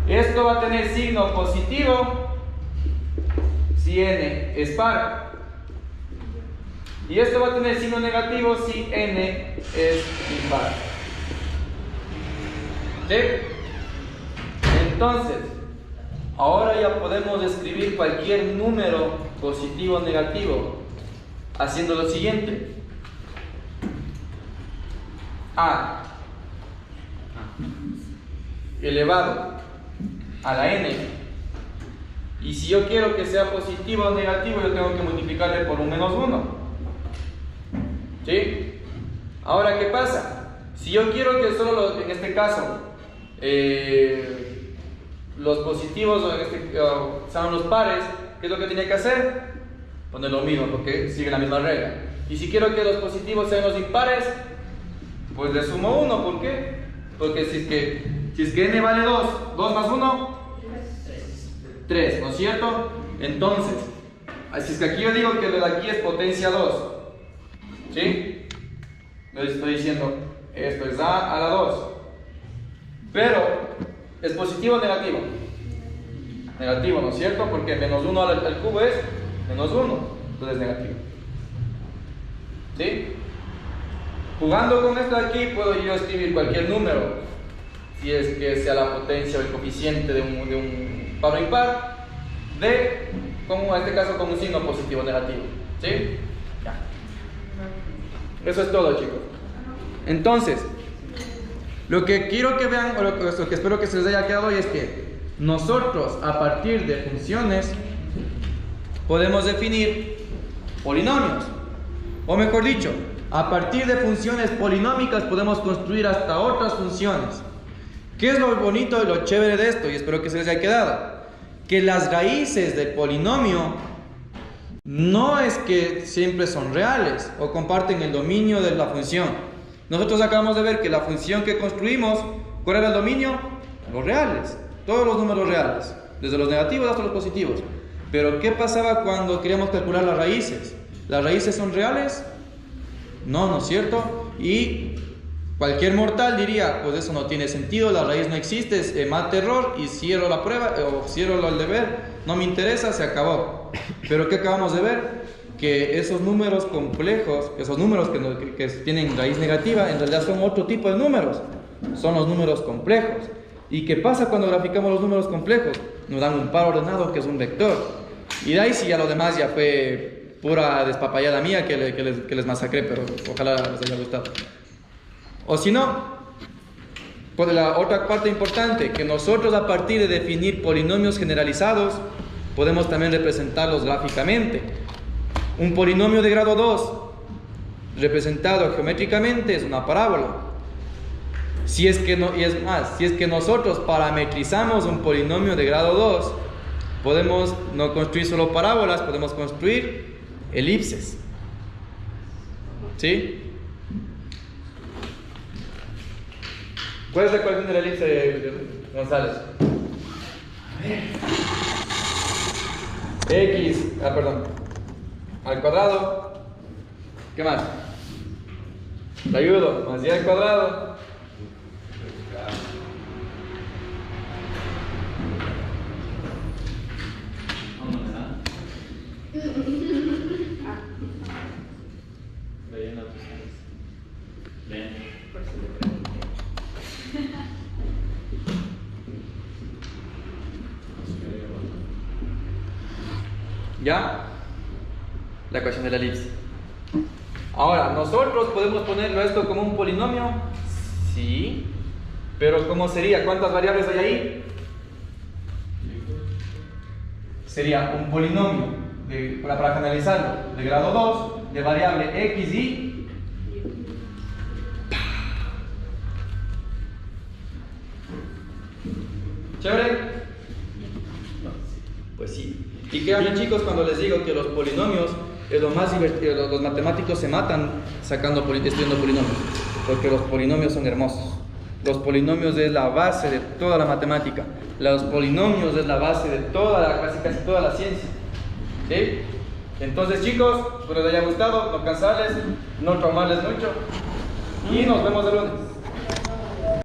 esto va a tener signo positivo si n es par, y esto va a tener signo negativo si n es impar. ¿Sí? Entonces, ahora ya podemos escribir cualquier número positivo o negativo haciendo lo siguiente. A elevado a la n, y si yo quiero que sea positivo o negativo, yo tengo que multiplicarle por un menos 1. ¿Sí? Ahora, ¿qué pasa? Si yo quiero que solo en este caso los positivos sean los pares, ¿qué es lo que tenía que hacer? Poner lo mismo, porque sigue la misma regla. Y si quiero que los positivos sean los impares, pues le sumo 1. ¿Por qué? Porque si es que n vale 2, 2 más 1, 3, ¿no es cierto? Entonces, si es que aquí yo digo que lo de aquí es potencia 2, ¿sí? Les estoy diciendo, esto es a la 2. Pero, ¿es positivo o negativo? Negativo, ¿no es cierto? Porque menos 1 al cubo es menos 1, entonces es negativo. ¿Sí? Jugando con esto de aquí, puedo yo escribir cualquier número, si es que sea la potencia o el coeficiente de un par o impar, como en este caso con un signo positivo o negativo. ¿Sí? Ya. Eso es todo, chicos. Entonces, lo que quiero que vean, o lo que espero que se les haya quedado hoy, es que nosotros, a partir de funciones, podemos definir polinomios. O mejor dicho, A partir de funciones polinómicas podemos construir hasta otras funciones. ¿Qué es lo bonito y lo chévere de esto? Y espero que se les haya quedado. Que las raíces del polinomio no es que siempre son reales o comparten el dominio de la función. Nosotros acabamos de ver que la función que construimos, ¿cuál era el dominio? Los reales, todos los números reales, desde los negativos hasta los positivos. Pero ¿qué pasaba cuando queríamos calcular las raíces? ¿Las raíces son reales? No, ¿no es cierto? Y cualquier mortal diría, pues eso no tiene sentido, la raíz no existe, es mate error y cierro la prueba o cierro el deber, no me interesa, se acabó. Pero ¿qué acabamos de ver? Que esos números complejos, esos números que tienen raíz negativa, en realidad son otro tipo de números, son los números complejos. ¿Y qué pasa cuando graficamos los números complejos? Nos dan un par ordenado que es un vector. Y de ahí sí ya lo demás ya fue pura despapallada mía que les masacré, pero ojalá les haya gustado. O si no, pues la otra parte importante, que nosotros a partir de definir polinomios generalizados, podemos también representarlos gráficamente. Un polinomio de grado 2, representado geométricamente, es una parábola. Si es que no, y es más, si es que nosotros parametrizamos un polinomio de grado 2, podemos no construir solo parábolas, podemos construir elipses. ¿Sí? ¿Cuál es la ecuación de la elipse, González? X, al cuadrado. ¿Qué más? Te ayudo, más y al cuadrado. ¿Ya? La ecuación de la elipse. Ahora, ¿nosotros podemos ponerlo esto como un polinomio? Sí. Pero ¿cómo sería? ¿Cuántas variables hay ahí? Sería un polinomio, para analizarlo, de grado 2, de variable x y... ¿Chévere? Pues sí. ¿Y qué hablan, chicos, cuando les digo que los polinomios es lo más divertido? Los matemáticos se matan estudiando polinomios, porque los polinomios son hermosos. Los polinomios es la base de toda la matemática. Los polinomios es la base de casi toda la ciencia. ¿Sí? Entonces, chicos, espero les haya gustado, no cansarles, no traumarles mucho. Y nos vemos el lunes.